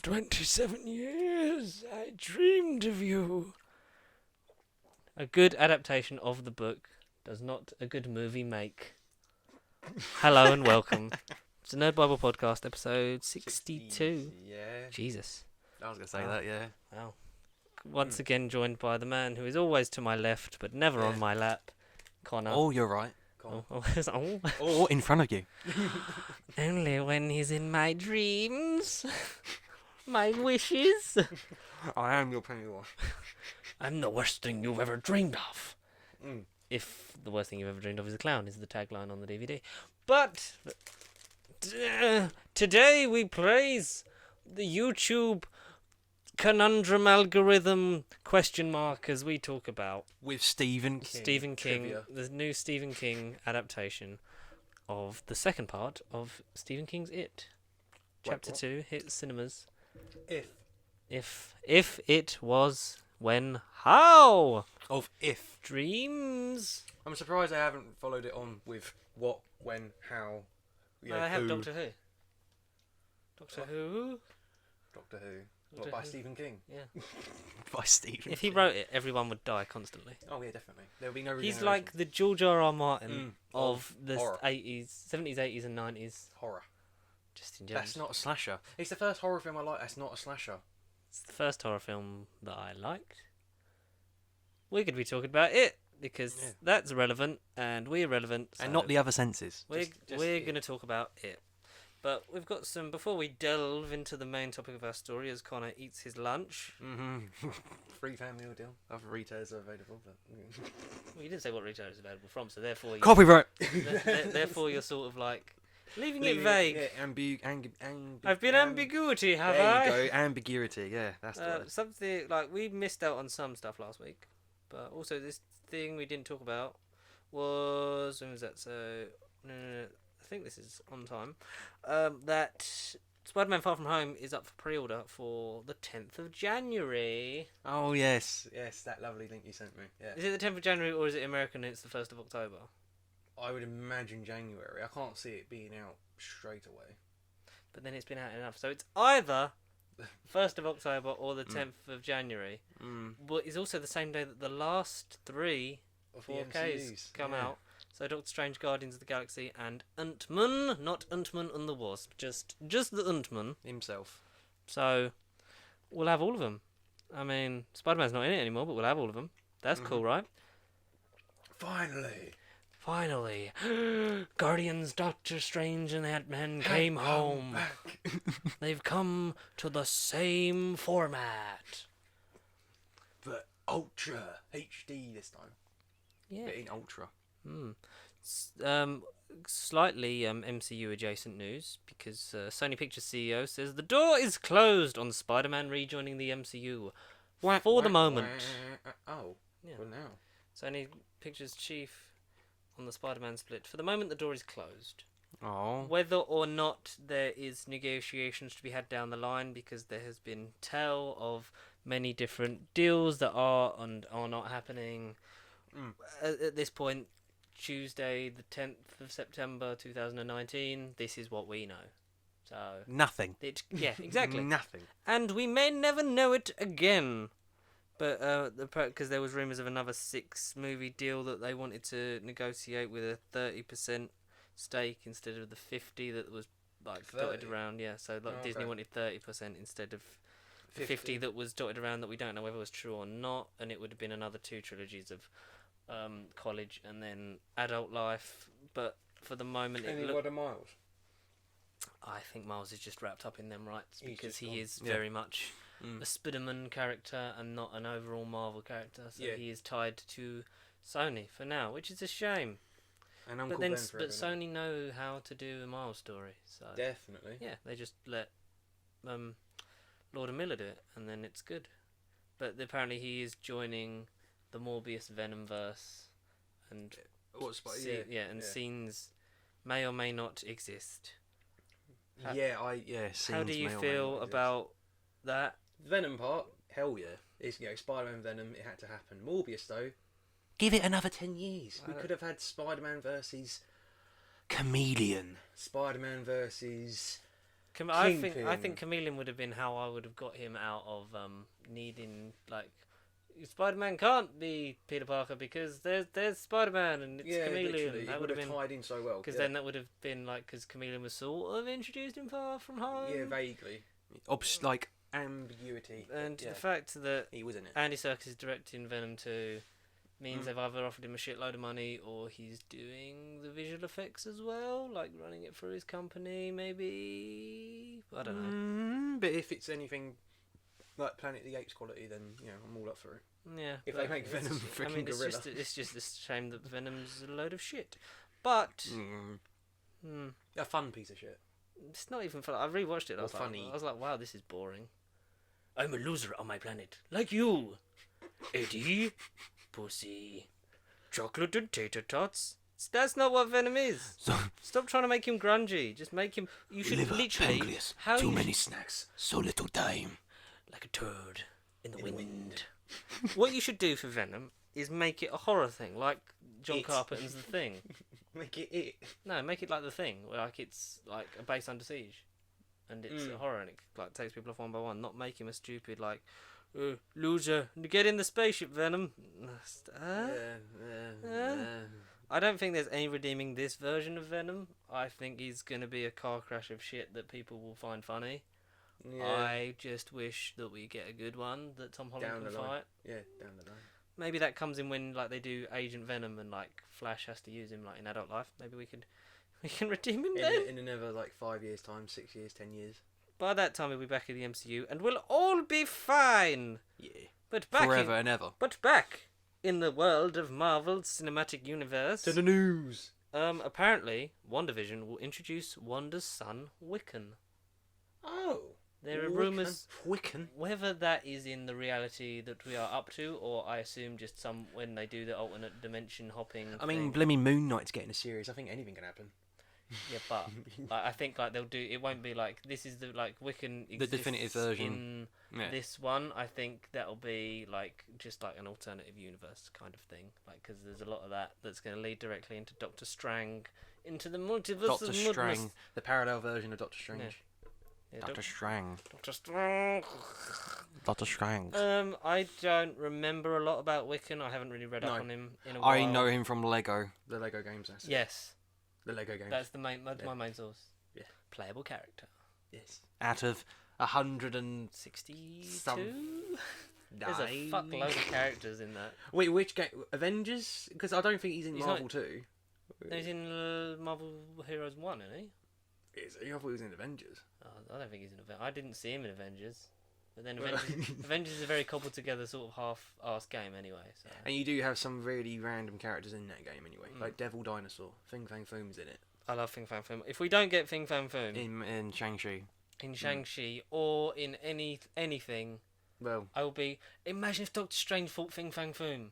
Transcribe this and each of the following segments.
27 years, I dreamed of you. A good adaptation of the book does not a good movie make. Hello and welcome. It's a Nerd Bible Podcast, episode 62. Yeah. Jesus. I was going to say that, yeah. Wow. Once again joined by the man who is always to my left, but never on my lap, Connor. Oh, you're right. Oh, in front of you. Only when he's in my dreams. My wishes. I am your Pennywise. I'm the worst thing you've ever dreamed of. Mm. If the worst thing you've ever dreamed of is a clown, is the tagline on the DVD. But today we praise the YouTube conundrum algorithm question mark as we talk about With Stephen King. Trivia. The new Stephen King adaptation of the second part of Stephen King's It. Chapter 2 hits cinemas. If it was, when, how? Of If. Dreams. I'm surprised I haven't followed it on with what, when, how. I have who. Doctor Who. Doctor Who? Doctor Who. Doctor What, by Who? Stephen King? Yeah. By Stephen If he King. wrote it, everyone would die constantly. Oh, yeah, definitely. There would be no He's regeneration. like the George R.R. Martin of the horror. 80s, 70s, 80s and 90s. Horror. Just in general. That's not a slasher. It's the first horror film I like. That's not a slasher. It's the first horror film that I liked. We're going to be talking about it because that's relevant and we're relevant. And not the other senses. We're Just going to talk about it. But we've got some, before we delve into the main topic of our story as Connor eats his lunch. Mm-hmm. Free family meal deal. Other retailers are available. But Well, you didn't say what retailer is available from, so therefore... Copyright! Therefore you're sort of like... Leaving it vague. Yeah, I've been ambiguity, have there I? you go, ambiguity. Yeah, that's the word. Something like we missed out on some stuff last week, but also this thing we didn't talk about was, when was that? So no, I think this is on time. That Spider-Man: Far From Home is up for pre-order for the 10th of January. Oh yes, that lovely link you sent me. Yeah, Is it the 10th of January or is it American and it's the 1st of October? I would imagine January. I can't see it being out straight away. But then it's been out enough, so it's either 1st of October or the 10th of January. But it's also the same day that the last three Of the 4Ks MCUs, come yeah. out. So Doctor Strange, Guardians of the Galaxy, and Ant-Man, not Ant-Man and the Wasp, just the Ant-Man. Himself. So we'll have all of them. I mean, Spider-Man's not in it anymore, but we'll have all of them. That's cool, right? Finally, Guardians, Doctor Strange, and Ant-Man came home. They've come to the same format. But Ultra HD this time. Yeah. But in Ultra. Slightly MCU adjacent news because Sony Pictures CEO says the door is closed on Spider-Man rejoining the MCU for the moment. Oh, Yeah. well now. Sony Pictures chief on the Spider-Man split. For the moment, the door is closed. Oh. Whether or not there is negotiations to be had down the line, because there has been tell of many different deals that are and are not happening. At this point, Tuesday, the 10th of September 2019, this is what we know. So Nothing. yeah, exactly. Nothing. And we may never know it again. But because there was rumours of another 6-movie deal that they wanted to negotiate with a 30% stake instead of the 50 that was like 30? dotted around. Yeah, so like Disney wanted 30% instead of 50 that was dotted around that we don't know whether was true or not. And it would have been another 2 trilogies of college and then adult life. But for the moment, Any word of Miles? I think Miles is just wrapped up in them rights He's because just he gone. is Yeah. very much a Spider-Man character and not an overall Marvel character. So he is tied to Sony for now, which is a shame. And Uncle But then, Ben forever, Sony know how to do a Miles story. So definitely. yeah, they just let Lord and Miller do it, and then it's good. But apparently he is joining the Morbius Venom verse, and scenes may or may not exist. How do you feel about that? Venom part? Hell yeah. It's Spider-Man Venom. It had to happen. Morbius though. Give it another 10 years. We could have had Spider-Man versus Chameleon. Spider-Man versus I think Kingpin. Chameleon would have been how I would have got him out of needing like Spider-Man can't be Peter Parker because there's Spider-Man and it's Chameleon. Literally, That it would have been tied in so well. because then that would have been like because Chameleon was sort of introduced in Far From Home. Yeah, vaguely. Like ambiguity. And yeah, the fact that he was in it. Andy Serkis is directing Venom 2 means they've either offered him a shitload of money or he's doing the visual effects as well, like running it through his company, maybe. I don't know. But if it's anything like Planet of the Apes quality, then I'm all up for it. Yeah. If but they make it's Venom just- freaking gorilla. It's just a shame that Venom's a load of shit. But A fun piece of shit. it's not even fun. I rewatched it. Or funny. I was like, wow, this is boring. I'm a loser on my planet, like you, Eddie. Pussy, chocolate and tater tots. That's not what Venom is. Stop trying to make him grungy. Just make him. You should literally. How too you many snacks, so little time. like a turd in the wind. What you should do for Venom is make it a horror thing, like John It. Carpenter's The Thing. Make it. No, make it like The Thing, where like it's like a base under siege, and it's a horror, and it like takes people off one by one. Not make him a stupid like. Loser, get in the spaceship, Venom. I don't think there's any redeeming this version of Venom. I think he's going to be a car crash of shit that people will find funny. Yeah. I just wish that we get a good one that Tom Holland Down can the line. fight. Yeah, down the line. Maybe that comes in when like they do Agent Venom and like Flash has to use him like in adult life. Maybe we can redeem him then. In another like 5 years time, 6 years, 10 years. By that time, we'll be back in the MCU, and we'll all be fine. Yeah. But back Forever and ever. But back in the world of Marvel's cinematic universe, To the news. apparently, WandaVision will introduce Wanda's son, Wiccan. Oh. There are rumours Wiccan. whether that is in the reality that we are up to, or I assume just some when they do the alternate dimension hopping. I mean, thing. blimey, Moon Knight's getting a series. I think anything can happen. Yeah, but like, I think like they'll do. It won't be like this is the like Wiccan. The definitive exists version. in Yeah. this one. I think that'll be like just like an alternative universe kind of thing. Like because there's a lot of that's going to lead directly into Doctor Strange, into the multiverse Doctor of madness. Strange. The parallel version of Doctor Strange. Yeah, Doctor Strange. Doctor Strange. Doctor Strange. I don't remember a lot about Wiccan. I haven't really read up No. on him in a while. I know him from Lego. The Lego games. That's it. Yes, The Lego games. that's my Yeah. main source. Yeah. Playable character. Yes. Out of 109. 62. There's a fuckload of characters in that. Wait, which game? Avengers? Because I don't think he's in He's Marvel not- 2. No, he's in Marvel Heroes 1, isn't he? Is he? I thought he was in Avengers. I don't think he's in Avengers. I didn't see him in Avengers. But then Avengers is a very cobbled together sort of half-assed game anyway. So. And you do have some really random characters in that game anyway. Like Devil Dinosaur. Fing Fang Foom's in it. I love Fing Fang Foom. If we don't get Fing Fang Foom In Shang-Chi. in Shang-Chi or in anything, Well, I will be... Imagine if Doctor Strange fought Fing Fang Foom.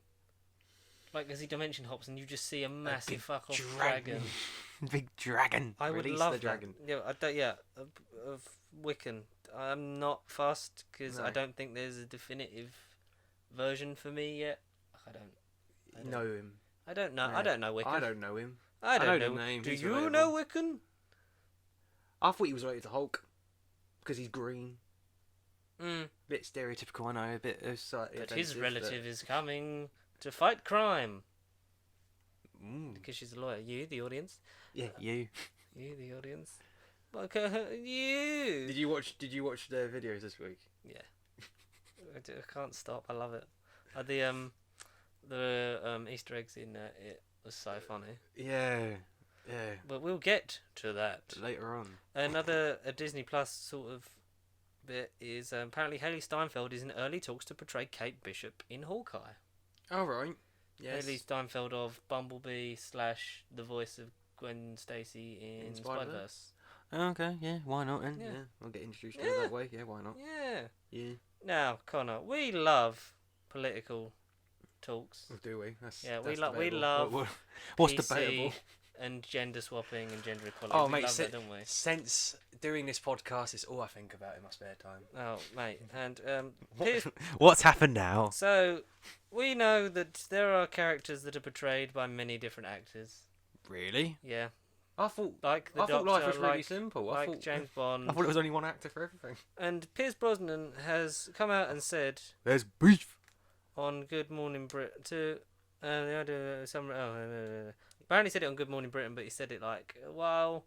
Like, as he dimension hops and you just see a massive big fuck-off dragon. dragon. Big dragon. I would Release love the that. dragon. Yeah, of Wiccan. I'm not fussed because I No. don't think there's a definitive version for me yet. I don't know him. I don't know. Yeah. I don't know Wiccan. I don't know him. I know don't the know. name, Do he's you relatable. know Wiccan? I thought he was related to Hulk. Because he's green. Mm. Bit stereotypical, I know. A bit slightly But his offensive, relative is coming to fight crime Mm. because she's a lawyer. You, the audience. Yeah. You. You, the audience. Like you. Did you watch the videos this week? I can't stop. I love it. The Easter eggs in it was so funny. Yeah. But we'll get to that. Later on. Another Disney Plus sort of bit is apparently Haley Steinfeld is in early talks to portray Kate Bishop in Hawkeye. All right. Yes. Haley Steinfeld of Bumblebee / the voice of Gwen Stacy in Spider-Verse? Spider-Verse. Okay, yeah, why not then? Yeah. Yeah. I'll get introduced to her that way. Yeah. Why not? Yeah. Yeah. Now, Connor, we love political talks. Do we? That's, Yeah, that's we debatable. love What's PC debatable? and gender swapping and gender equality. Oh, we mate, love that, don't we? since doing this podcast, it's all I think about in my spare time. Oh, mate, and here's What's happened now? so we know that there are characters that are portrayed by many different actors. Really? Yeah. I thought Like the I thought Doctor, life was really like, simple. like James Bond. I thought it was only one actor for everything. And Pierce Brosnan has come out and said There's beef. on Good Morning Britain to apparently said it on Good Morning Britain, but he said it like, while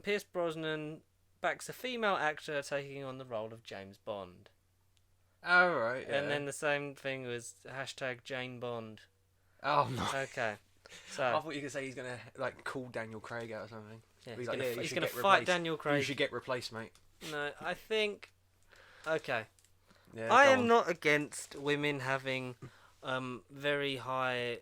Pierce Brosnan backs a female actor taking on the role of James Bond. Oh right. Yeah. And then the same thing was hashtag Jane Bond. Oh no. Okay, I so thought you could say he's gonna like call Daniel Craig out or something. yeah, He's he's like, gonna, yeah, you he's should gonna get fight replaced. Daniel You Craig. should get replaced, mate. No, I think. Okay, Yeah. I go am on. not against women having very high,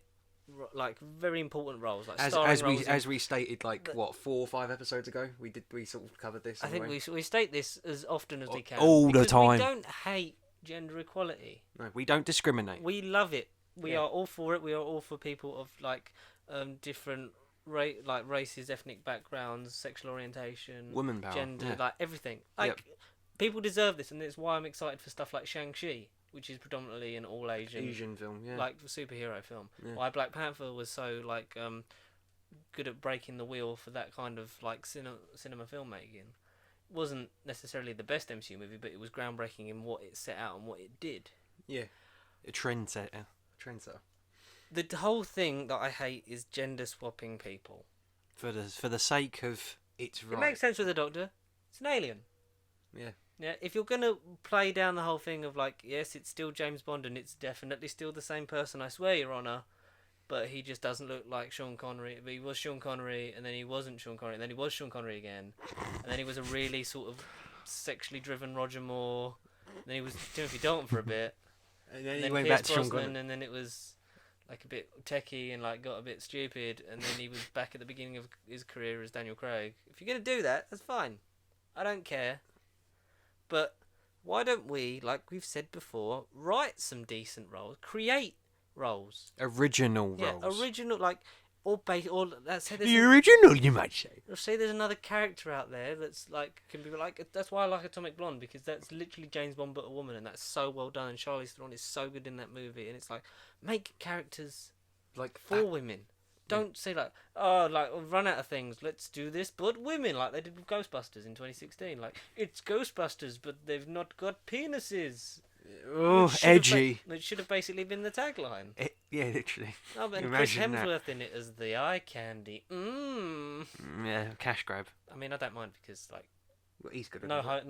like very important roles, like starring roles. As we stated like The- what 4 or 5 episodes ago, we sort of covered this. I think anyway. we state this as often as we can. All the because time. We don't hate gender equality. No, we don't discriminate. We love it. We Yeah. are all for it. We are all for people of like different races, ethnic backgrounds, sexual orientation, Woman power. gender, yeah. like everything. Like people deserve this, and it's why I'm excited for stuff like Shang-Chi, which is predominantly an all Asian film, yeah. like superhero film. Yeah. Why Black Panther was so like good at breaking the wheel for that kind of like cinema filmmaking. Wasn't necessarily the best MCU movie, but it was groundbreaking in what it set out and what it did. yeah, A trendsetter. trendsetter. The whole thing that I hate is gender swapping people. For the sake of it's right. It makes sense with the Doctor. It's an alien. Yeah. Yeah, if you're gonna play down the whole thing of like, yes, it's still James Bond and it's definitely still the same person, I swear, Your Honour, but he just doesn't look like Sean Connery. But he was Sean Connery, and then he wasn't Sean Connery, and then he was Sean Connery again, and then he was a really sort of sexually driven Roger Moore. And then he was Timothy Dalton for a bit, And then and he then went Pierce back to Sean Brosnan, Connery. and then it was like a bit techie and like got a bit stupid, and then he was back at the beginning of his career as Daniel Craig. If you're gonna do that, that's fine. I don't care. But why don't we, like we've said before, write some decent roles, create roles? Original Yeah, roles. original, like, or let's say there's The original, you might say. let's say there's another character out there that's like can be like, that's why I like Atomic Blonde, because that's literally James Bond but a woman, and that's so well done, and Charlize Theron is so good in that movie, and it's like, make characters Like for women. Don't say like, oh, like we've run out of things, let's do this but women, like they did with Ghostbusters in 2016. Like, it's Ghostbusters but they've not got penises. Oh, Which should have edgy. Which should have basically been the tagline. Yeah, literally. Oh, but Chris Imagine that. Hemsworth in it as the eye candy. Yeah, cash grab. I mean, I don't mind because like well, he's good. no homo,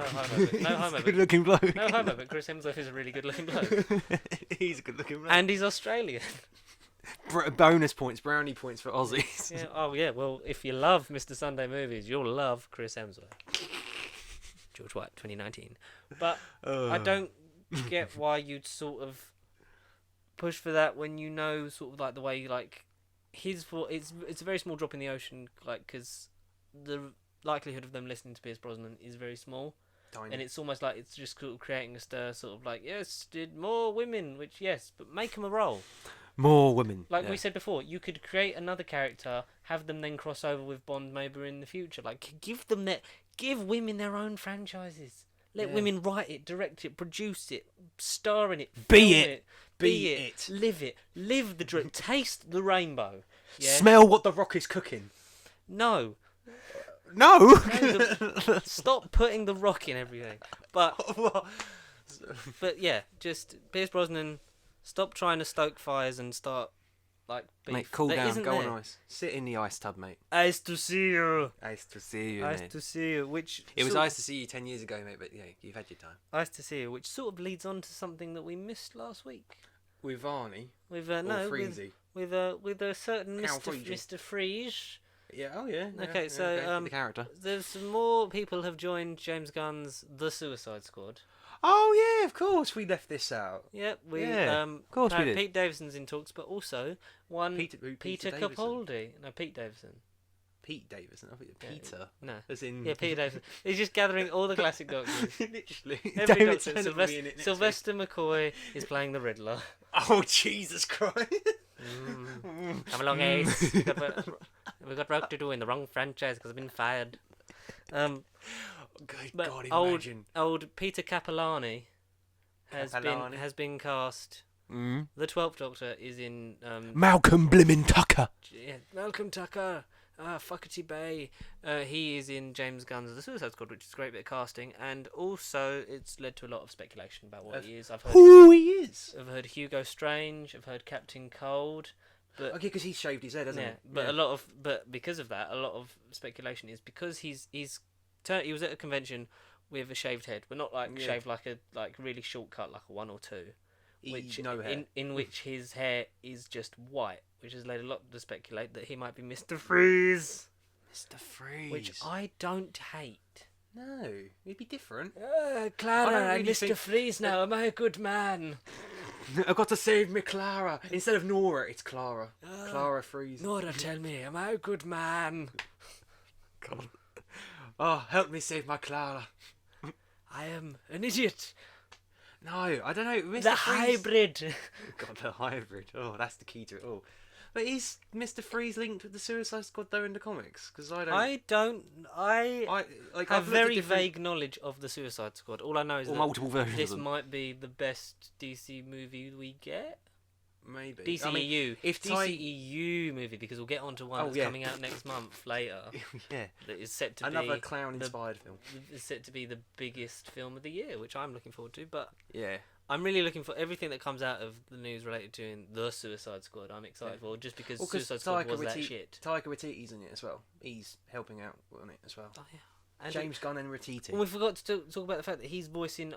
Good but, looking bloke. no homo, but Chris Hemsworth is a really good looking bloke, He's a good looking bloke. and he's Australian. Bonus points, brownie points for Aussies. Yeah. Oh yeah. Well, if you love Mr. Sunday Movies, you'll love Chris Hemsworth. George White, 2019. But I don't get why you'd sort of push for that when you know sort of like the way like it's a very small drop in the ocean, like, because the likelihood of them listening to Pierce Brosnan is very small. Tiny. And it's almost like it's just sort of creating a stir, sort of like, yes, did more women, which yes, but make them a role. More women. Like yeah. we said before, you could create another character, have them then cross over with Bond maybe in the future. Like, give women their own franchises. Let Yeah. women write it, direct it, produce it, star in it, Be film it. be it, live the dream, taste the rainbow. Yeah? Smell What the Rock is cooking. No, No. stop putting the Rock in everything. But yeah, just Pierce Brosnan. Stop trying to stoke fires and start like beef. Mate, cool that down. isn't Go there. on ice. Sit in the ice tub, mate. Nice to see you. Nice to see you, Nice mate. to see you. Which It was sort nice to see you 10 years ago, mate, but yeah, you've had your time. Nice to see you. Which sort of leads on to something that we missed last week. With Varney With or no, Freezy. with a certain Cal Mr. Freezy. Mr. Freeze. Yeah. Oh yeah. yeah, Okay, yeah, so okay. The character. there's some more people have joined James Gunn's The Suicide Squad. Oh yeah, of course we left this out. Yep, we Yeah, of course we did. Pete Davidson's in talks, but also one Peter Peter Davison. Capaldi. No, Pete Davison. Pete Davison. I think Peter. No. As in. Yeah, Peter Davison. He's just gathering all the classic Doctors. Literally. Every David Doctor. Tennant will be in it next Sylvester McCoy is playing the Riddler. week. Oh Jesus Christ. Come along, Ace. We've got work to do in the wrong franchise because I've been fired. Good But God, old imagine. Peter Capellani has been cast. The 12th Doctor is in Malcolm Blimmin Tucker. yeah, Malcolm Tucker. Fuckety Bay. He is in James Gunn's The Suicide Squad, which is a great bit of casting, and also it's led to a lot of speculation about what he is. Who he is? I've heard Hugo Strange. I've heard Captain Cold. But Okay, because he's shaved his head, hasn't yeah, he? but but because of that, a lot of speculation is because he was at a convention with a shaved head, but not like shaved like a really short cut, like a 1 or 2. Which no hair. in which his hair is just white, which has led a lot to speculate that he might be Mr. Freeze. Mr. Freeze. Which I don't hate. No, he'd be different. Clara, I'm really Mr. Freeze now. Am I a good man? I've got to save me Clara. Instead of Nora, it's Clara. Clara Freeze. Nora, tell me, am I a good man? God. Oh, help me save my Clara. I am an idiot. No, I don't know. Mr. The Freeze... hybrid. God, the hybrid. Oh, that's the key to it all. But is Mr. Freeze linked with the Suicide Squad though in the comics? Because I have very vague knowledge of the Suicide Squad. All I know is that multiple versions this of them. might be the best DC movie we get. Maybe. DCEU. I mean, if DCEU movie, because we'll get onto one that's coming out next month later. Yeah. That is set to Another be clown-inspired film. Is set to be the biggest film of the year, which I'm looking forward to. But Yeah. I'm really looking for everything that comes out of the news related to the Suicide Squad. I'm excited for, just because Suicide Squad was that shit. Taika Waititi's in it as well. He's helping out on it as well. Oh yeah. And James Gunn and Waititi. we forgot to talk about the fact that he's voicing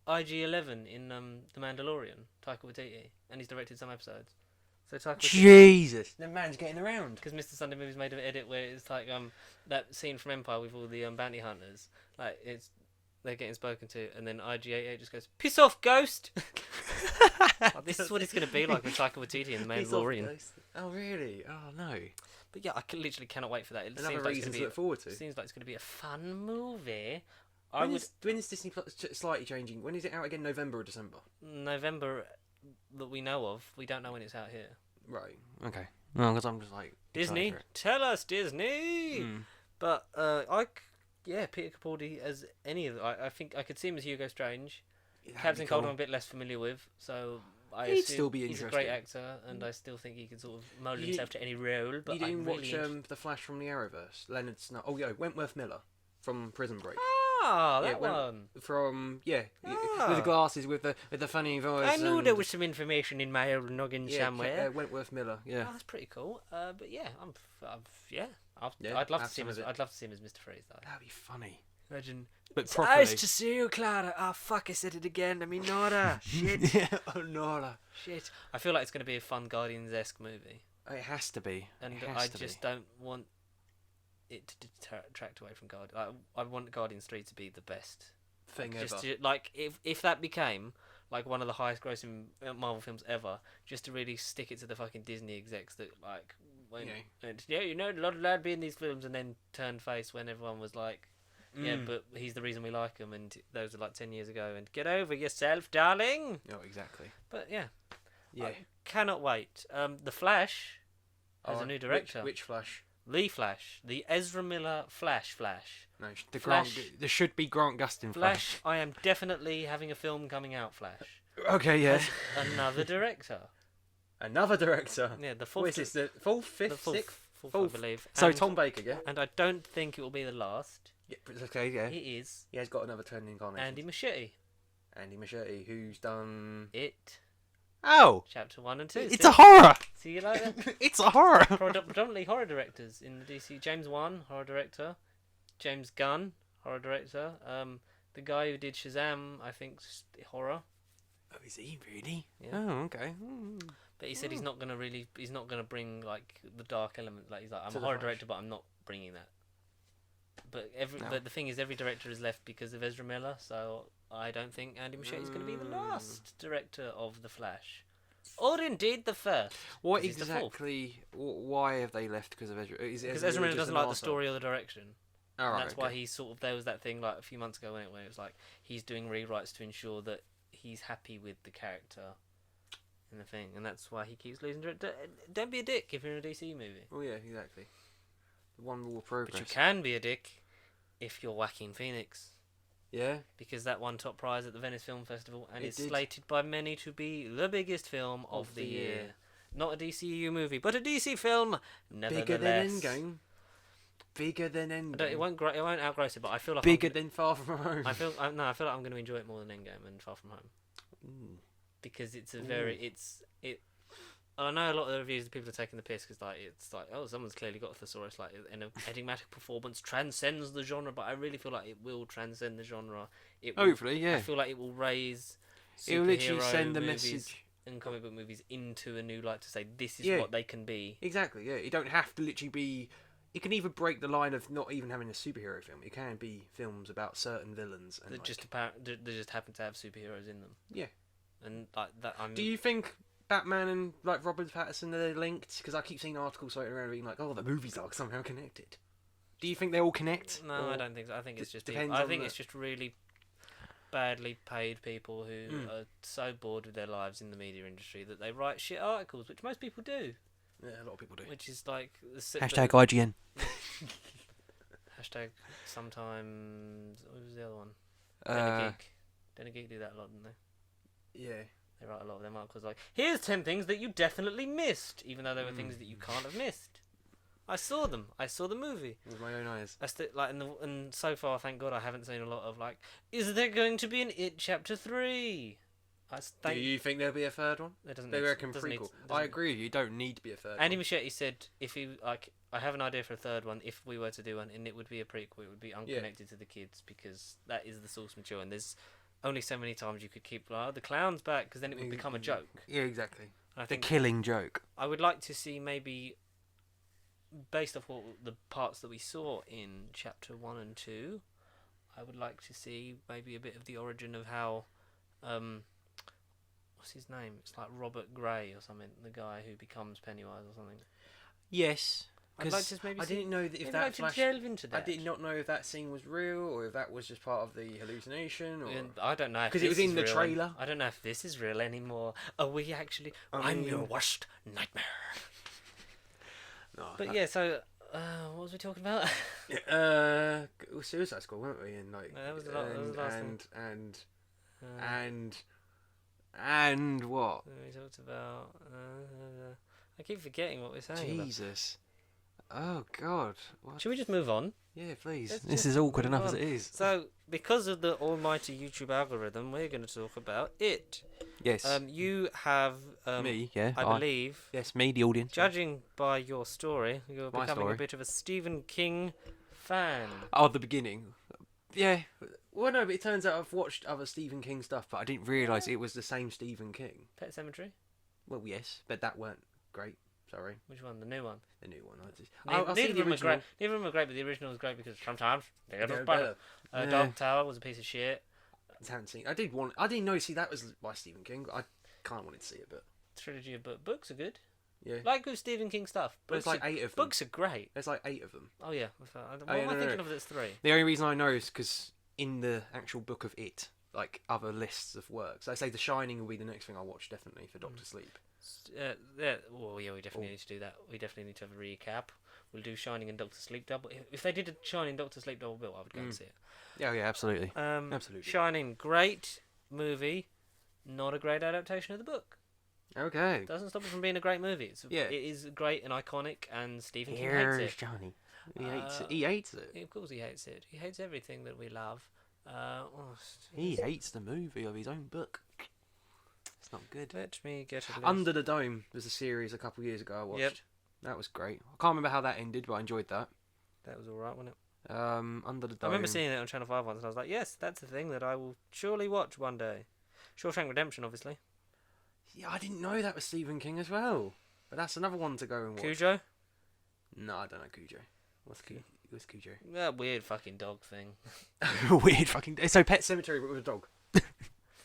IG-11 in The Mandalorian, Taika Waititi, and he's directed some episodes. So Taika Waititi, Jesus, the man's getting around. because Mr. Sunday Movies made an edit where it's like that scene from Empire with all the bounty hunters, like they're getting spoken to, and then IG-88 just goes, "Piss off, ghost!" Like, this is what it's going to be like with Taika Waititi in The Mandalorian. Oh really? Oh no. But yeah, I literally cannot wait for that. It Another seems like reason it's to look forward to. Seems like it's going to be a fun movie. When is Disney Plus slightly changing? When is it out again? November or December? November that we know of. We don't know when it's out here. Right. Okay. No, because I'm just like Disney, excited tell us, Disney. for it. But Peter Capaldi as any of them. I think I could see him as Hugo Strange. Captain Cold I'm a bit less familiar with, so He'd assume still be he's a great interesting. actor, and I still think he could sort of mould himself to any role. But You didn't I'm really watch The Flash from the Arrowverse? Leonard Snow. Oh yeah, Wentworth Miller from Prison Break. that yeah, one. From with the glasses, with the funny voice. I knew there was some information in my old noggin somewhere. Wentworth Miller. Yeah. Oh, that's pretty cool. But yeah, I'd Yeah, love to have see him. some of it. I'd love to see him as Mr. Freeze, though. That'd be funny. Imagine. But It's properly. nice to see you, Clara. Oh fuck! I said it again. I mean, Nora. Shit. Yeah, oh Nora. Shit. I feel like it's going to be a fun Guardians-esque movie, It has to be. and It has I to just be. don't want it to detract away from Guardians. I want Guardians 3 to be the best Thing just ever. to, like if that became like one of the highest grossing Marvel films ever, just to really stick it to the fucking Disney execs that like went, you know, a lot of lad be in these films, and then turned face when everyone was like, yeah, but he's the reason we like him, and those are like 10 years ago, and get over yourself, darling. Oh, exactly. But yeah, Yeah. I cannot wait. The Flash has a new director. Which Flash? The Flash, the Ezra Miller Flash. No, The Flash. There should be Grant Gustin Flash. I am definitely having a film coming out. Flash. Okay, yeah. As another director. Another director. Yeah, the What fourth. is this? The fourth, the fifth, fourth, sixth? fourth, I believe. So And- Tom Baker, yeah. And I don't think it will be the last. Yeah, okay, yeah. It is He has got another turn incarnation. Andy Muschietti. Andy Muschietti, who's done. It. Oh, Chapter 1 and 2. it's a horror. See you later. It's a horror. Predominantly horror directors in the DC. James Wan, horror director. James Gunn, horror director. The guy who did Shazam, I think, horror. Oh, is he really? Yeah. Oh, okay. But he said he's not gonna bring like the dark element. Like he's like, I'm To a the horror Flash. director, but I'm not bringing that. But No. but the thing is, every director is left because of Ezra Miller. So I don't think Andy Muschietti is going to be the last director of the Flash, or indeed the first. What 'cause he's the fourth. exactly? Why have they left because of Ezra? Because Ezra Miller doesn't like the story or the direction. Oh, And right, that's why he sort of, there was that thing like a few months ago when it was like he's doing rewrites to ensure that he's happy with the character in the thing, and that's why he keeps losing. Don't be a dick if you're in a DC movie. Oh yeah, exactly. The one rule of progress. But you can be a dick if you're Joaquin Phoenix, Yeah. because that won top prize at the Venice Film Festival and It is did. slated by many to be the biggest film of the year. Not a DCU movie, but a DC film. Nevertheless. Bigger than Endgame. Bigger than It Endgame. won't outgross it, but I feel like Bigger than Far From Home. I feel like I'm going to enjoy it more than Endgame and Far From Home Ooh. because it's a very I know a lot of the reviews people are taking the piss because it's like, oh, someone's clearly got a thesaurus, like an enigmatic performance transcends the genre, but I really feel like it will transcend the genre. It will, Hopefully, yeah. I feel like it will raise It will literally superhero send the movies message. and comic book movies into a new light to say this is Yeah. what they can be. Exactly, yeah. You don't have to literally be. It can either break the line of not even having a superhero film. It can be films about certain villains and That just happen to have superheroes in them. Yeah. And like that, Do you think Batman and like Robert Pattinson are linked? Because I keep seeing articles floating around being like, "Oh, the movies are somehow connected." Do you think they all connect? No, Or I don't think so. I think it's just depends I on think the- it's just really badly paid people who are so bored with their lives in the media industry that they write shit articles, which most people do. Yeah, a lot of people do. Which is like Hashtag IGN. Hashtag sometimes. What was the other one? Uh, Den Geek do that a lot, don't they? yeah. They write a lot of them articles like, here's 10 things that you definitely missed, even though there were things that you can't have missed. I saw them. I saw the movie. With my own eyes. And so far, thank God, I haven't seen a lot of like, is there going to be an It Chapter 3? Do you think there'll be a third one? It doesn't They need- reckon doesn't need- prequel. doesn't- I agree. You don't need to be a third Andy one. Muschietti said if he like, I have an idea for a third one. If we were to do one, and it would be a prequel, it would be unconnected to the kids because that is the source material, and there's only so many times you could keep like, oh, the clown's back, because then it would become a joke. Yeah, exactly. And I The think killing joke. I would like to see maybe, based off what the parts that we saw in chapter 1 and 2, I would like to see maybe a bit of the origin of how, what's his name? It's like Robert Gray or something, the guy who becomes Pennywise or something. Yes. I'd like to maybe I see- didn't know that if Maybe that like flash. to delve into I that. did not know if that scene was real or if that was just part of the hallucination. Or And I don't know if 'Cause it this was in is the real trailer. I don't know if this is real anymore. Are we actually? I I'm your mean- worst nightmare. no, But yeah, so what was we talking about? Suicide Squad, weren't we? And like, No, that was the last thing. and what? We talked about. I keep forgetting what we're saying. about. Jesus. Oh God. What? Should we just move on? Yeah, please. Let's This just is awkward move enough as on. it is. So, because of the almighty YouTube algorithm, we're going to talk about it. Yes. You have me, yeah. I believe, Yes, me, the audience. judging by your story, you're My becoming story. a bit of a Stephen King fan. Oh, the beginning. Yeah. Well, no, but it turns out I've watched other Stephen King stuff, but I didn't realise it was the same Stephen King. Pet Cemetery? Well, yes, but that weren't great. Sorry, Which one? The new one? the new one. I just, Neither, I'll see neither the of them are original. great. Neither of them are great, but the original was great because sometimes they're They're better. better. Yeah. Dark Tower was a piece of shit. I haven't seen. I didn't know. See, that was by Stephen King. I kind of wanted to see it, but Trilogy of books are good. yeah. Like with Stephen King stuff. But Books there's like are, 8 of them. books are great. There's like 8 of them. Oh yeah. What yeah, am I no, thinking no. of? There's 3. The only reason I know is because in the actual book of it, like other lists of works, I say The Shining will be the next thing I'll watch definitely for Doctor Sleep. Yeah. Well, yeah. We definitely need to do that. We definitely need to have a recap. We'll do Shining and Doctor Sleep double. If they did a Shining Doctor Sleep double bill, I would go and see it. Yeah, yeah, absolutely. Absolutely. Shining, great movie, not a great adaptation of the book. Okay. Doesn't stop it from being a great movie. Yeah. It is great and iconic, and Stephen King Here's hates it. Johnny. He hates it. He hates it. Of course he hates it. He hates everything that we love. He hates the movie of his own book. It's not good. Let me get a list. Under the Dome was a series a couple of years ago I watched. Yep. That was great. I can't remember how that ended, but I enjoyed that. That was alright, wasn't it? Under the I Dome. remember seeing it on Channel 5 once, and I was like, yes, that's the thing that I will surely watch one day. Shawshank Redemption, obviously. Yeah, I didn't know that was Stephen King as well. But that's another one to go and watch. Cujo? No, I don't know Cujo. What's Cujo? That weird fucking dog thing. Weird fucking. So Pet Cemetery, but with a dog.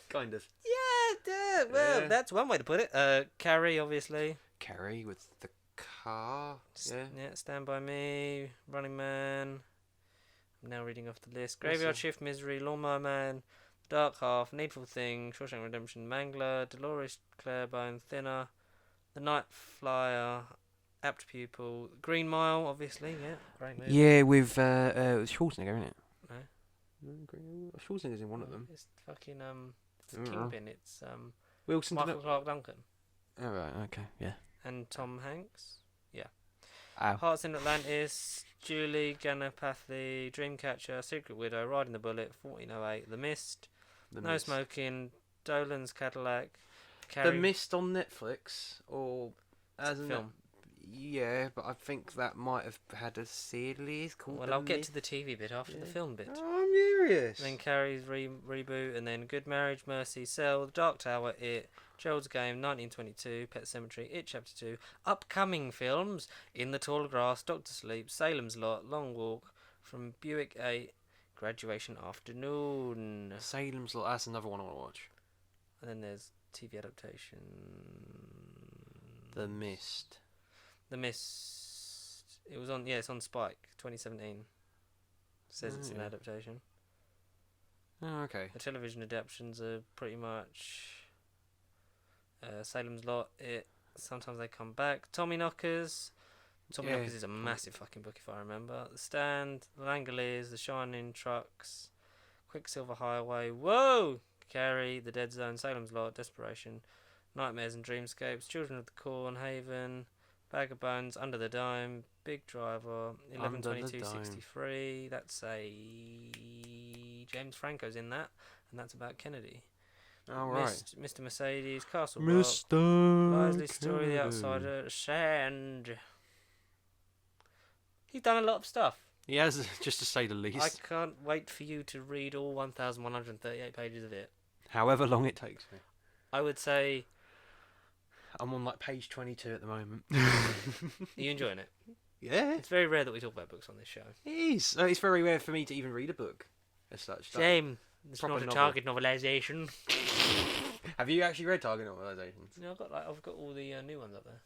Kind of. Yeah, well, Yeah. that's one way to put it. Carrie, obviously. Carrie with the car. Yeah. Yeah, Stand By Me, Running Man. I'm now reading off the list. Graveyard Awesome. Shift, Misery, Lawnmower Man, Dark Half, Needful Thing, Shawshank Redemption, Mangler, Dolores Clarebone, Thinner, The Night Flyer, Apt Pupil, Green Mile, obviously, yeah, great movie. Yeah, with Schwarzenegger, isn't it? No. Schwarzenegger's in one of them. It's fucking, it's I don't know. Kingpin, it's, Wilson. Michael Clark Duncan. Oh, right, okay, yeah. and Tom Hanks. Ow. Hearts in Atlantis, Julie, Ganapathy, Dreamcatcher, Secret Widow, Riding the Bullet, 1408, The Mist, The No Mist. Smoking, Dolan's Cadillac, The Carrie. Mist on Netflix, or as a film. Yeah, but I think that might have had a series called. Well, The I'll get Mist. to the TV bit after the Yeah. film bit. Oh, I'm curious. Then Carrie's reboot, and then Good Marriage, Mercy, Cell, The Dark Tower, It, Gerald's Game, 1922, Pet Cemetery, It Chapter 2, upcoming films, In the Tall Grass, Doctor Sleep, Salem's Lot, Long Walk, From Buick 8, Graduation Afternoon. Salem's Lot. That's another one I want to watch. And then there's TV adaptation. The Mist. The Mist. It was on, it's on Spike, 2017. Says it's an yeah. adaptation. Oh, okay. The television adaptations are pretty much Salem's Lot, It. Sometimes they come back. Tommy Knockers. Tommy Yeah. Knockers is a massive fucking book if I remember. The Stand, The Langoliers, The Shining, Trucks, Quicksilver Highway. Whoa! Carrie, The Dead Zone, Salem's Lot, Desperation, Nightmares and Dreamscapes, Children of the Corn, Haven, Bag of Bones, Under the Dime, Big Driver, 11/22/63. That's a James Franco's in that, and that's about Kennedy. All right. Mr. Mercedes, Castle Rock, Mr. Lisley Story, The Outsider, Sand. He's done a lot of stuff. He has, just to say the least. I can't wait for you to read all 1,138 pages of it. However long it takes me. I would say, I'm on like page 22 at the moment. are you enjoying it? Yeah, It's very rare that we talk about books on this show. it is. It's very rare for me to even read a book as such. Like, Shame. It's proper not a novel. Target novelisation. have you actually read Target novelizations? No, I've got all the new ones up there.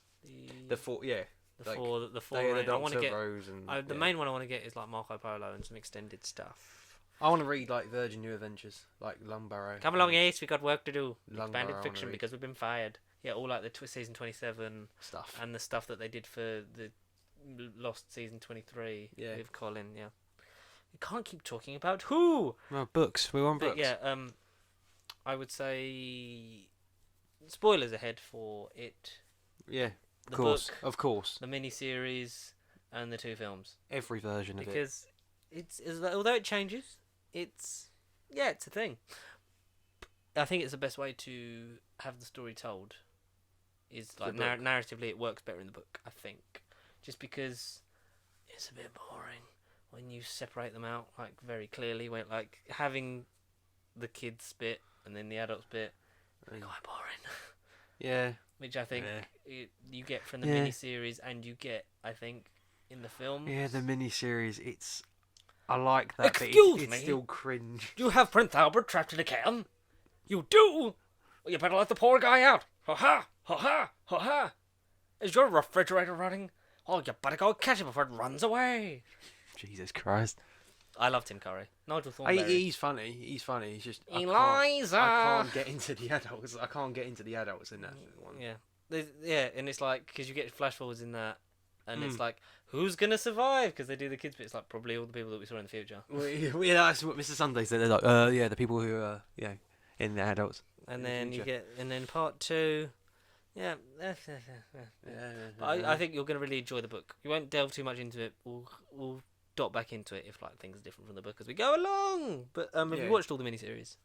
The four, yeah. The like, four Day of the main- I want to Doctor, get. Rose, and The main one I want to get is like Marco Polo and some extended stuff. I want to read like Virgin New Adventures, like Longbarrow. Come along, Ace. We got work to do. Longbarrow, Expanded I wanna fiction read. because we've been fired. Yeah, all like the season 27 Stuff. and the stuff that they did for the Lost season 23 Yeah. with Colin. Yeah, you can't keep talking about who. Well, books. We're on But books. yeah, I would say spoilers ahead for it. Yeah. The Of book, course. the miniseries, and the two films. Every version of it. Because it's although it changes, it's a thing. I think it's the best way to have the story told. Is like The book. narratively, it works better in the book. I think, just because it's a bit boring when you separate them out like very clearly. When like having the kids bit and then the adults bit, quite boring. Yeah. Which I think Yeah. you get from the Yeah. miniseries, and you get, I think, in the film. Yeah, the miniseries. It's. I like that. Excuse but it's me? still cringe. You have Prince Albert trapped in a can? You do? Well, you better let the poor guy out. Ha ha! Ha ha! Ha ha! Is your refrigerator running? Oh, you better go catch it before it runs away. Jesus Christ. I love Tim Curry. Nigel Thornberry. He's funny. He's funny. He's just. Eliza! I can't get into the adults. I can't get into the adults in that one. Yeah, and it's like, because you get flash forwards in that, and it's like, who's going to survive? Because they do the kids bit. It's like, probably all the people that we saw in the future. Well, yeah, that's what Mr. Sunday said. They're like, the people who are, in the adults. And in the then you future. get, and then part 2, yeah. But I think you're going to really enjoy the book. You won't delve too much into it. We'll dot back into it if like things are different from the book as we go along. But have Yeah. you watched all the miniseries?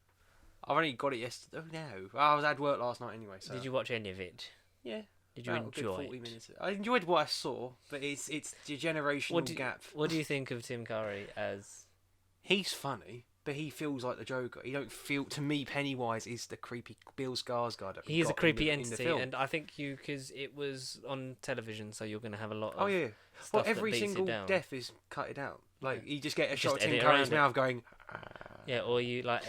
I've only got it yesterday. Oh no, I was at work last night anyway. So. Did you watch any of it? Yeah. Did you About a good enjoy 40 it? minutes. I enjoyed what I saw, but it's the generational gap. What do you think of Tim Curry as? He's funny, but he feels like the Joker. He don't feel. To me, Pennywise is the creepy Bill Skarsgård. That we He is a got creepy in the entity, film. and I think because it was on television, so you're going to have a lot of. Oh yeah. Stuff Well, that every beats it single down. death is cutted out. Like you just get a Just shot of Tim edit Curry's around it. mouth going. Yeah, or you like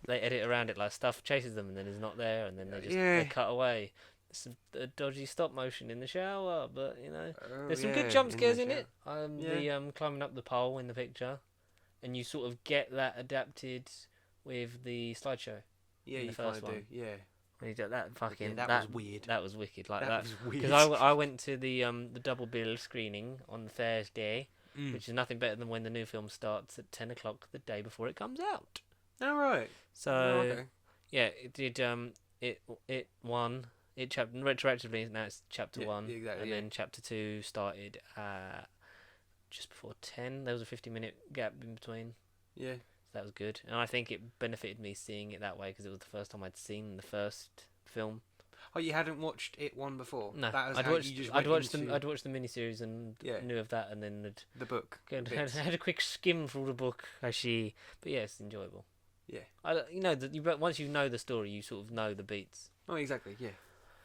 they edit around it, like stuff chases them and then it's not there, and then they just Yeah. they cut away. There's a dodgy stop motion in the shower, but Oh, there's some yeah, good jump the scares in shower. it. The climbing up the pole in the picture, and you sort of get that adapted with the slideshow. Yeah, in you the kind first of do. one. Yeah. When you do that fucking that was weird. That was wicked. Like That that was weird. because I went to the double bill screening on Thursday, Mm. which is nothing better than when the new film starts at 10 o'clock the day before it comes out. All right. So Oh, okay. yeah, it did. It won retroactively now it's chapter Yeah, 1, exactly, and yeah. then chapter 2 started just before 10. There was a 50-minute gap in between. Yeah. That was good, and I think it benefited me seeing it that way because it was the first time I'd seen the first film. Oh, you hadn't watched it one before? No, That was I'd how watched. you just I'd went watched into I'd watched the miniseries and Yeah. knew of that, and then the book. had a quick skim through the book. Actually, but yeah, it's enjoyable. Yeah. But once you know the story, you sort of know the beats. Oh, exactly. Yeah.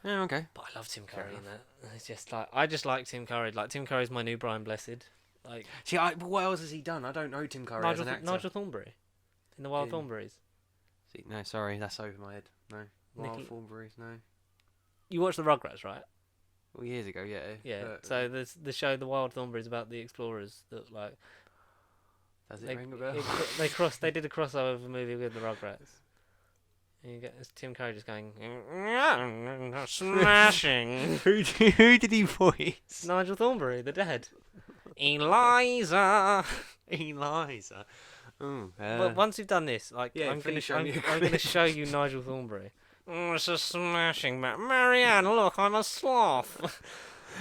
Yeah. Okay. But I love Tim Fair Curry in enough. that. It's just like I just like Tim Curry. Like Tim Curry's my new Brian Blessed. Like See, what else has he done? I don't know Tim Curry as an actor. Nigel Thornberry in the Wild In- Thornberries. See, no, sorry, that's over my head. No. Wild Nicky- Thornberries, no. You watched the Rugrats, right? Well, years ago, yeah. Yeah. But So there's the show The Wild Thornberries about the explorers that like does it they, ring a bell? they did a crossover movie with the Rugrats. And you get Tim Curry just going smashing. who did he voice? Nigel Thornberry, the dad. Eliza. Eliza. Oh, But once you've done this, like Yeah, I'm gonna please show me a I'm gonna clip. show you Nigel Thornberry. It's a smashing Marianne, look, I'm a sloth.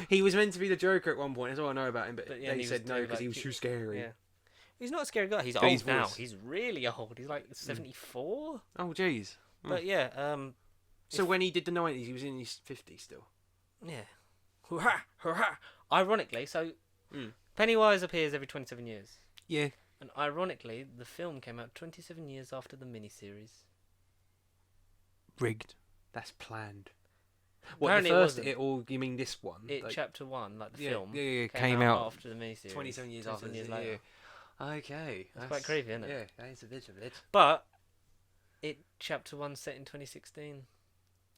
he was meant to be the Joker at one point. That's all I know about him. But, But yeah, they he said was no too, because he like, was too scary. Yeah. He's not a scary guy. He's But old his now. voice. He's really old. He's like 74. Oh, jeez. But yeah, So when he did the 90s, he was in his 50s still. yeah. Hurrah, hurrah. Ironically, so Mm. Pennywise appears every 27 years. Yeah. And ironically, the film came out 27 years after the miniseries. Rigged. That's planned. What, Apparently the it first, wasn't. or you mean this one? It Like, chapter 1, like the yeah, film, yeah, came out after the miniseries. 27 years after. 27 years yeah. later. Okay. That's quite creepy, isn't it? Yeah, that is a bit of it. But it chapter 1 set in 2016,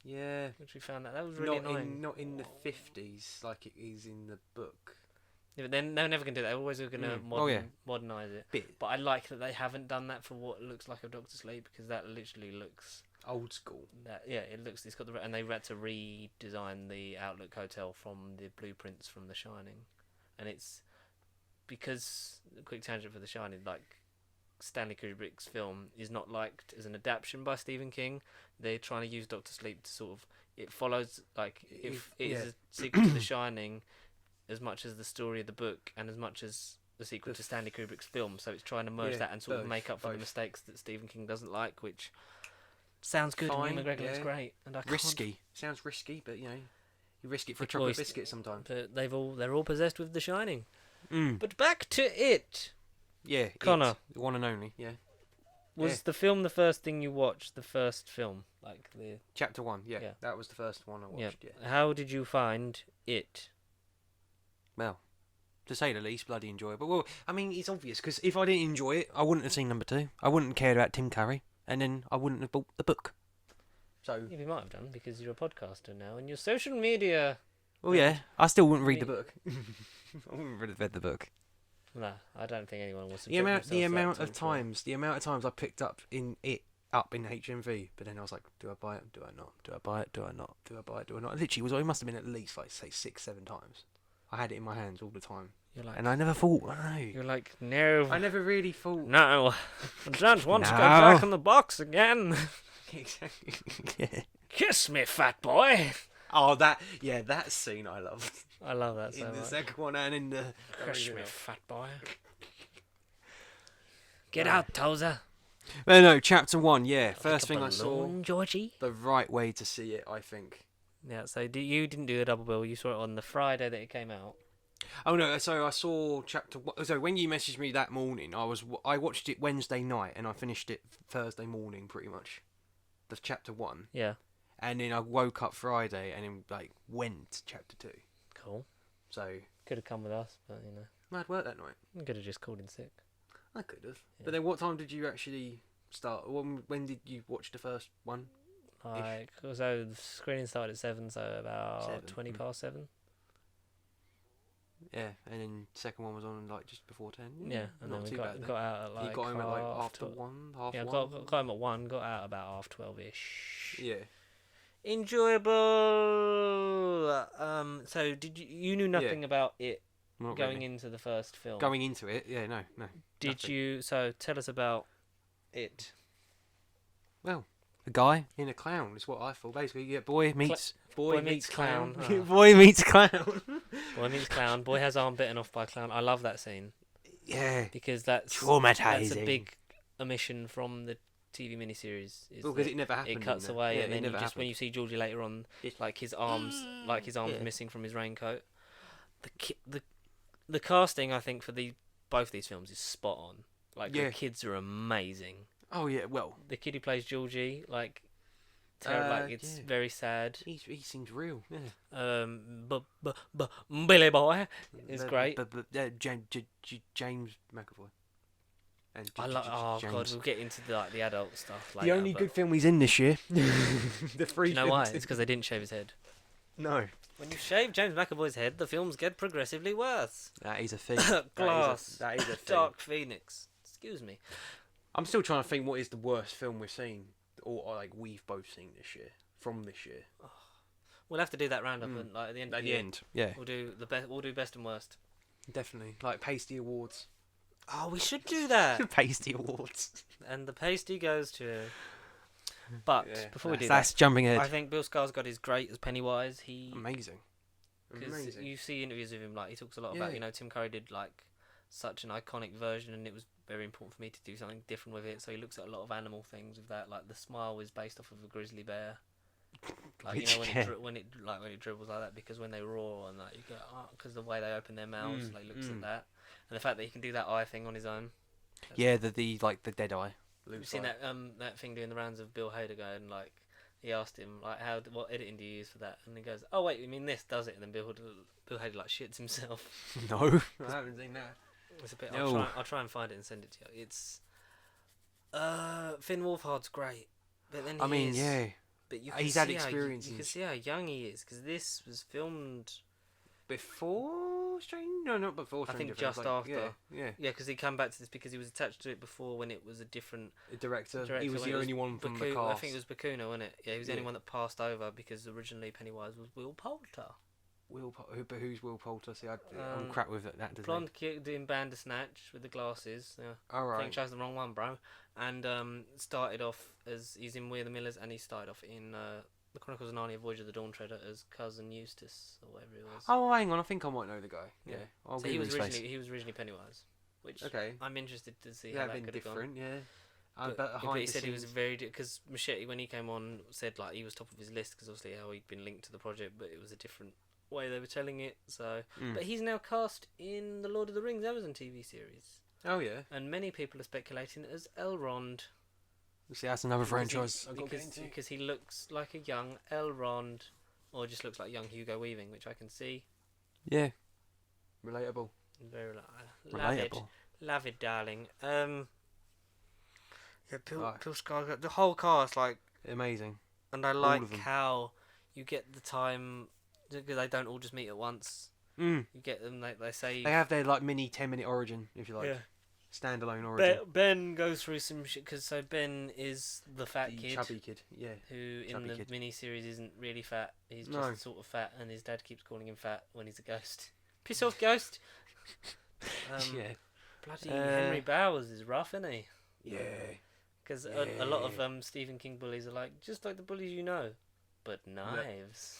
Yeah. which we found out that was really annoying. Not in the 50s like it is in the book. Yeah, but they're never gonna do that. They're always gonna Oh, yeah. modernize it. Bit But I like that they haven't done that for what looks like a Doctor Sleep because that literally looks old school. it's got and they had to redesign the Outlook Hotel from the blueprints from The Shining, and it's because quick tangent for The Shining, like Stanley Kubrick's film is not liked as an adaptation by Stephen King. They're trying to use Doctor Sleep to sort of it follows like if it is a sequel to The Shining as much as the story of the book and as much as the sequel to Stanley Kubrick's film, so it's trying to merge that and sort of make up for the mistakes that Stephen King doesn't like, which sounds good. Fine, And Ewan McGregor looks yeah. great, and I can't- Risky. Sounds risky, but you know, you risk it for a Big chocolate boys. biscuit sometimes. But they're all possessed with The Shining. Mm. But back to it. Yeah. Connor. The one and only. Yeah. Was the film the first thing you watched? The first film, like the Chapter 1. Yeah. Yeah. That was the first one I watched. Yeah. How did you find it? Well, to say the least, bloody enjoyable. Well, I mean, it's obvious because if I didn't enjoy it, I wouldn't have seen number 2. I wouldn't have cared about Tim Curry, and then I wouldn't have bought the book. So. Yeah, you might have done because you're a podcaster now, and your social media. Well, yeah, I still wouldn't read Me- the book. I wouldn't have read the book. No, I don't think anyone wants to. The amount of times I picked up in HMV, but then I was like, do I buy it? Do I not? Do I buy it? Do I not? Do I buy it? Do I not? Literally, it must have been at least like say 6-7 times. I had it in my hands all the time, You're like, and I never thought. No, you're like, no, I never really thought. no. I don't want to go No. back in the box again. Exactly. Yeah. Kiss me, fat boy. Oh, that scene I loved I love that so in the much. second one and in the Kiss me, original. fat boy. Get out, Tozer. No, chapter 1. Yeah, first thing I saw. Balloon, Georgie. The right way to see it, I think. Yeah, so you didn't do the double bill. You saw it on the Friday that it came out. Oh no! So I saw chapter. So when you messaged me that morning, I watched it Wednesday night and I finished it Thursday morning, pretty much. The chapter 1, Yeah. and then I woke up Friday and then went to chapter 2. Cool. So Could have come with us, but you know, I had work that night. you could have just called in sick. I could have. Yeah. But then, what time did you actually start? When did you watch the first one? Like, so the screening started at 7, so about 7, 20 past 7. Yeah, and then second one was on just before 10. Yeah, and not then we too bad. got out at like. You got him at after half 1, half Yeah, 1. got him at 1. Got out about half 12ish. Yeah. Enjoyable. So did you knew nothing about it Not going really. into the first film? Going into it, yeah, no. Did nothing. you? So tell us about it. Well, a guy in a clown is what I thought. Basically, yeah, boy meets Boy meets clown. Oh. Boy meets clown. Boy meets clown. Boy has arm bitten off by clown. I love that scene Yeah. because that's a Traumatizing. big omission from the TV miniseries. Is Because that it never happened. it cuts didn't away, Yeah, and it then you never just when happened. you see Georgie later on, It's- like his arms Yeah. missing from his raincoat. The casting, I think, for both these films is spot on. Like Yeah. the kids are amazing. Oh yeah. Well, The kid who plays Georgie, like, it's yeah. very sad. he seems real. Yeah. Billy Boy is great. But James McAvoy. And I like. Oh James. god, we'll get into the adult stuff. The Later, only but good film he's in this year. The do three. you know why? films- It's because they didn't shave his head. No. When you shave James McAvoy's head, the films get progressively worse. That is a thing. Glass. That is a thing. Dark Phoenix. Excuse me. I'm still trying to think what is the worst film we've seen, or like we've both seen this year, from this year. We'll have to do that roundup and, like, at the end. Of At the the year. end. Yeah. We'll do the best. We'll do best and worst. Definitely. Like Pasty Awards. Oh, we should do that. Pasty Awards. And the pasty goes to. But Yeah, before we do that's jumping that, ahead. I think Bill Skarsgård is great as Pennywise. Amazing. Because Amazing. you see interviews with him, like he talks a lot Yeah. about, Tim Curry did like such an iconic version, and it was very important for me to do something different with it. So he looks at a lot of animal things with that, like the smile was based off of a grizzly bear. Like Which, when yeah. when it dribbles like that, because when they roar and that, you go, because the way they open their mouths, like looks at that, and the fact that he can do that eye thing on his own. Yeah, the like the dead eye. You've seen that thing doing the rounds of Bill Hader going like, he asked him like, what editing do you use for that? And he goes, oh wait, you mean this does it? And then Bill Hader like shits himself. No, I haven't seen that. It's a bit. No. I'll try and find it and send it to you. It's Finn Wolfhard's great, but then But you can He's had see experience you in can see how young he is, because this was filmed. Before Strange? No, not before I Stranger think Things, just like, after. Yeah. Yeah, because he came back to this because he was attached to it before when it was a different The director. director. He was when the it only one from the Bacuna- cast. I think it was Bacuna, wasn't it? Yeah, he was the only Yeah. one that passed over because originally Pennywise was Will Poulter. But who's Will Poulter? See, I'm Um, crap with that. Doesn't Blonde kid doing Bandersnatch with the glasses. Yeah. All I think right. chose the wrong one, bro. And started off as he's in We're the Millers, and he started off in The Chronicles of Narnia: Voyage of the Dawn Treader as cousin Eustace or whatever it was. Oh, hang on. I think I might know the guy. Yeah. I'll So give he him was his face. originally Pennywise, which Okay. I'm interested to see Yeah, how been that could have gone. different. Yeah. But he said he was very because Machete, when he came on, said like he was top of his list because obviously how he'd been linked to the project, but it was a different way they were telling it. So, but he's now cast in the Lord of the Rings Amazon TV series, Oh yeah. and many people are speculating as Elrond. See, that's another franchise. Because he looks like a young Elrond, or just looks like young Hugo Weaving, which I can see. Yeah. Relatable. Very Relatable. lavid, darling. Yeah, Bill Right. Skarsgård, the whole cast, like, Amazing. and I of like them. how you get the time because they don't all just meet at once. Mm. You get them, they say. They have their like mini 10-minute origin, if you like, yeah. standalone origin. Ben goes through some shit because Ben is the fat The kid chubby kid. Yeah. who in chubby the kid. mini-series isn't really fat. He's just No. sort of fat, and his dad keeps calling him fat when he's a ghost. Piss off, ghost! Yeah. Bloody Henry Bowers is rough, isn't he? Yeah. Because a lot of Stephen King bullies are like, just like the bullies you know, but knives.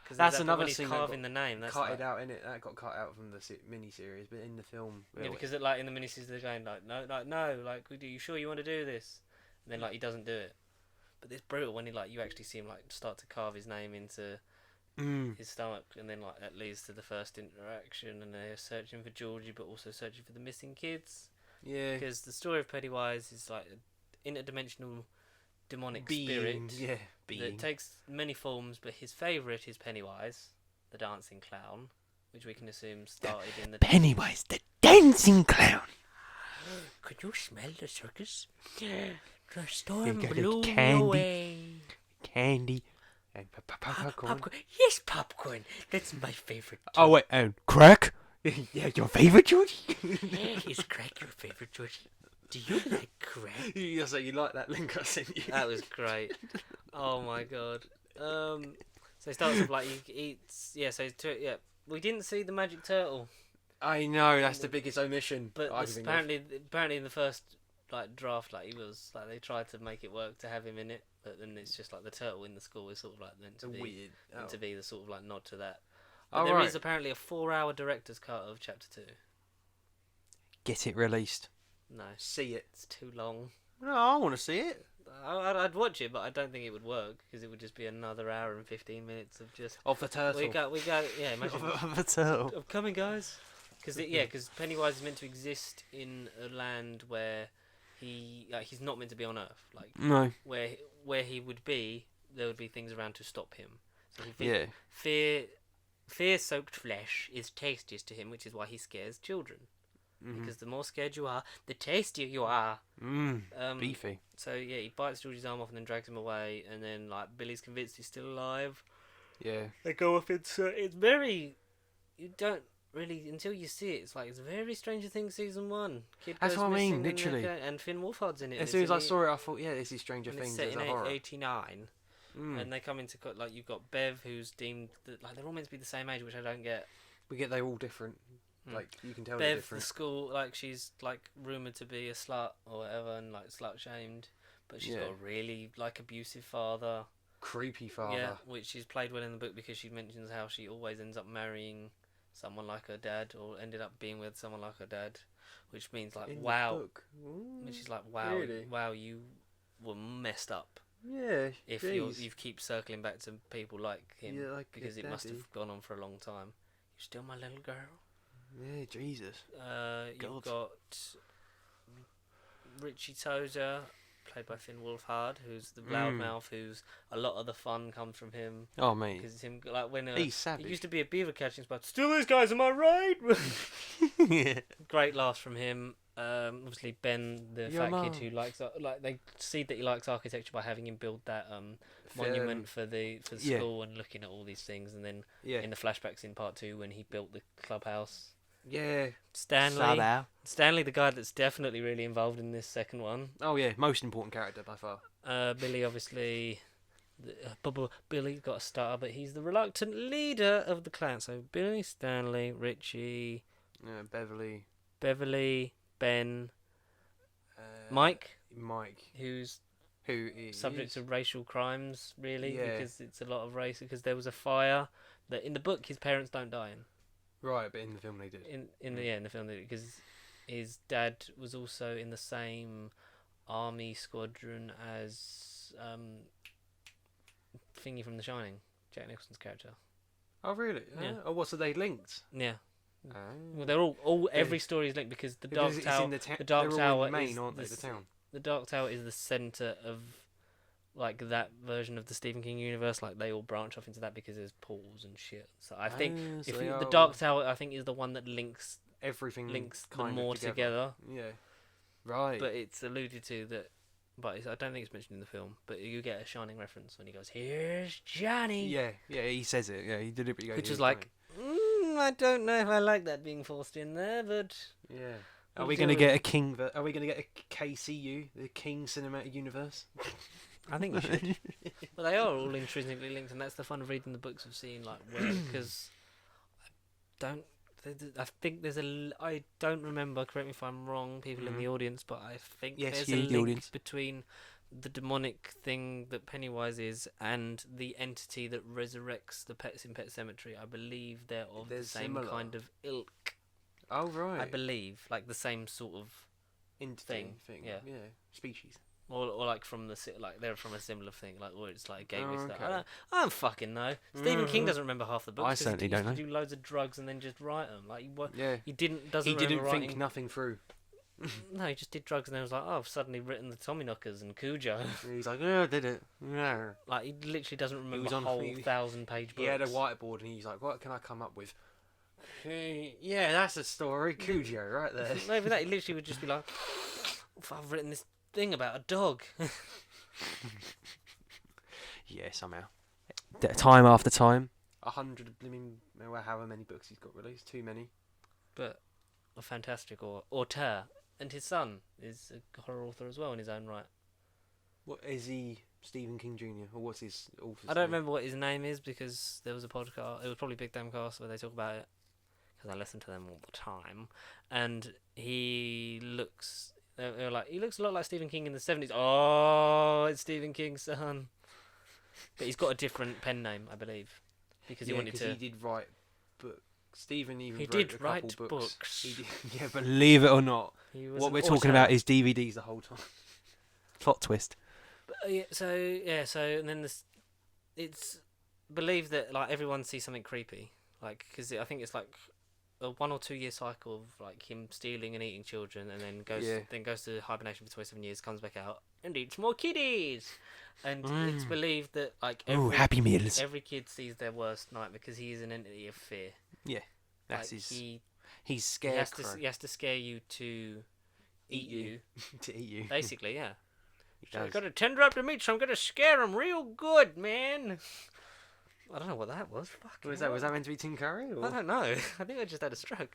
Because That's when another he's thing that carving the name. That's Cut like, it out, innit? That got cut out from the mini-series, but in the film... yeah, because like in the miniseries they're going like, no, like, are you sure you want to do this? And then like he doesn't do it. But it's brutal when you actually see him like start to carve his name into his stomach, and then like that leads to the first interaction, and they're searching for Georgie, but also searching for the missing kids. Yeah. Because the story of Pennywise is like an interdimensional demonic spirit Yeah. that takes many forms, but his favourite is Pennywise, the dancing clown, which we can assume started in the... Pennywise, the dancing clown. Could you smell the circus? The storm got blew me candy. away. Candy. And popcorn. Yes, popcorn. That's my favourite. Oh, wait, and crack? Yeah, your favourite, Georgie? Is crack your favourite, Georgie? Do you like crack? You like that link I sent you? That was great. Oh my god. So it starts off like he eats. Yeah. So we didn't see the magic turtle, I know, that's the biggest omission. but I can think of. apparently in the first like draft like he was like they tried to make it work to have him in it, but then it's just like the turtle in the school is sort of like meant to be Weird. meant Oh. to be the sort of like nod to that. But Oh, there right. is apparently a 4-hour director's cut of chapter 2. Get it released. No, See it. it's too long. No, I want to see it. I'd watch it, but I don't think it would work because it would just be another hour and 15 minutes of just. Of the turtle. We go. Yeah, imagine. Of the turtle. I'm coming, guys. Because Pennywise is meant to exist in a land where he's not meant to be on Earth. Like No. where he would be, there would be things around to stop him. So he Yeah. fear-soaked flesh is tastiest to him, which is why he scares children. Because the more scared you are, the tastier you are. Beefy. So yeah, he bites George's arm off and then drags him away, and then like Billy's convinced he's still alive. Yeah. They go off into it's very you don't really until you see it. It's like it's very Stranger Things season 1. Kid That's goes what I mean, missing literally. and Finn Wolfhard's in it. As soon as I saw it, I thought, yeah, this is Stranger and Things it's set as in a horror. 89, and they come into like you've got Bev, who's deemed like they're all meant to be the same age, which I don't get. We get they're all different. Like you can tell they're Bev, the different. school, like she's like rumored to be a slut or whatever, and like slut shamed, but she's got a really like abusive father. Creepy father. Yeah, which is played well in the book because she mentions how she always ends up marrying someone like her dad, or ended up being with someone like her dad, which means like In the wow, book. which is like wow, Really? wow, you were messed up Yeah. if jeez. you keep circling back to people like him Yeah, like because your it must daddy. have gone on for a long time. You're still my little girl. Yeah, Jesus. You've God. got Richie Tozier, played by Finn Wolfhard, who's the loudmouth. Who's a lot of the fun comes from him Oh, mate. because it's him. Like when He's savage. he used to be a beaver catching spot. Still, these guys, am I right? Yeah. Great laughs from him. Obviously Ben, the Your fat kid mum. who likes like they see that he likes architecture by having him build that monument for the yeah. school and looking at all these things, and then Yeah. in the flashbacks in part 2 when he built the clubhouse. Yeah. Stanley, the guy that's definitely really involved in this second one. Oh, yeah. Most important character by far. Billy, obviously, Billy got a star, but he's the reluctant leader of the clan. So Billy, Stanley, Richie, Beverly. Ben, Mike, who's who is subject to racial crimes, really, Yeah. because it's a lot of race. Because there was a fire that in the book his parents don't die in. Right, but in the film they did. In the film, because his dad was also in the same army squadron as Thingy from The Shining, Jack Nicholson's character. Oh, really? Yeah. Oh, what? So they linked? Yeah. Oh. Well, they're all every story is linked because the Dark Because Tower. it's in The Dark they're Tower all in Maine, is aren't they? the The town. The Dark Tower is the center of like that version of the Stephen King universe. Like they all branch off into that because there's pools and shit. So I think So if they the are Dark Tower, I think, is the one that links everything them kind more of together. Yeah. Right. But it's alluded to that. But I don't think it's mentioned in the film. But you get a Shining reference when he goes, "Here's Johnny." yeah, he says it. Yeah, he deliberately goes. Which "Here's is like, I don't know if I like that being forced in there, but Johnny." Yeah. We'll Are we do going to it. get a King? Are we going to get a KCU, the King Cinematic Universe? I think we should. But they are all intrinsically linked, and that's the fun of reading the books, of seeing like where, because I think there's I don't remember. Correct me if I'm wrong, people in the audience, but I think Yes, there's you, a the link audience. between the demonic thing that Pennywise is and the entity that resurrects the pets in Pet Cemetery. I believe they're of They're the same similar. kind of ilk. Oh, right. I believe, like the same sort of, thing. yeah. Species. or like from the like they're from a similar thing, like or it's like gateway Oh, stuff. okay. I don't fucking know. Stephen King doesn't remember half the books. I 'cause certainly he don't used to know. do loads of drugs and then just write them. Like Yeah. he didn't He didn't remember think writing. nothing through. No, he just did drugs and then was like, oh, I've suddenly written the Tommyknockers and Cujo. He's like, oh, I did it. Yeah. Like he literally doesn't remember was a on- whole he- 1,000-page book. He had a whiteboard and he's like, what can I come up with? Yeah, that's a story. Cujo, right there. No, even that, he literally would just be like, I've written this thing about a dog. Yeah, somehow. Time after time. 100, however many books he's got released. Too many. But a fantastic auteur. And his son is a horror author as well in his own right. What is he? Stephen King Jr. or what's his author's I don't name? remember what his name is because there was a podcast. It was probably Big Damn Cast where they talk about it because I listen to them all the time. And he looks They were like, he looks a lot like Stephen King in the 70s. Oh, it's Stephen King's son. But he's got a different pen name, I believe, because he wanted to. he did write books. Stephen even He wrote did a couple write books. books. He did, yeah, believe it or not, He was what an we're talking author. about is DVDs the whole time. Plot twist. So and then it's believed that like everyone sees something creepy, like because I think it's like a 1 or 2 year cycle of like him stealing and eating children, and then goes to hibernation for 27 years, comes back out and eats more kiddies, and it's believed that like Happy Meals. every kid sees their worst nightmare because he is an entity of fear. Yeah, that's like, his. He's He scarecrow. has to scare you to eat you. To eat you. Basically, yeah. He I does. got to tender up the meat, so I'm gonna scare him real good, man. I don't know what that was. Fucking Was hell. that meant to be Tim Curry? Or? I don't know. I think I just had a stroke.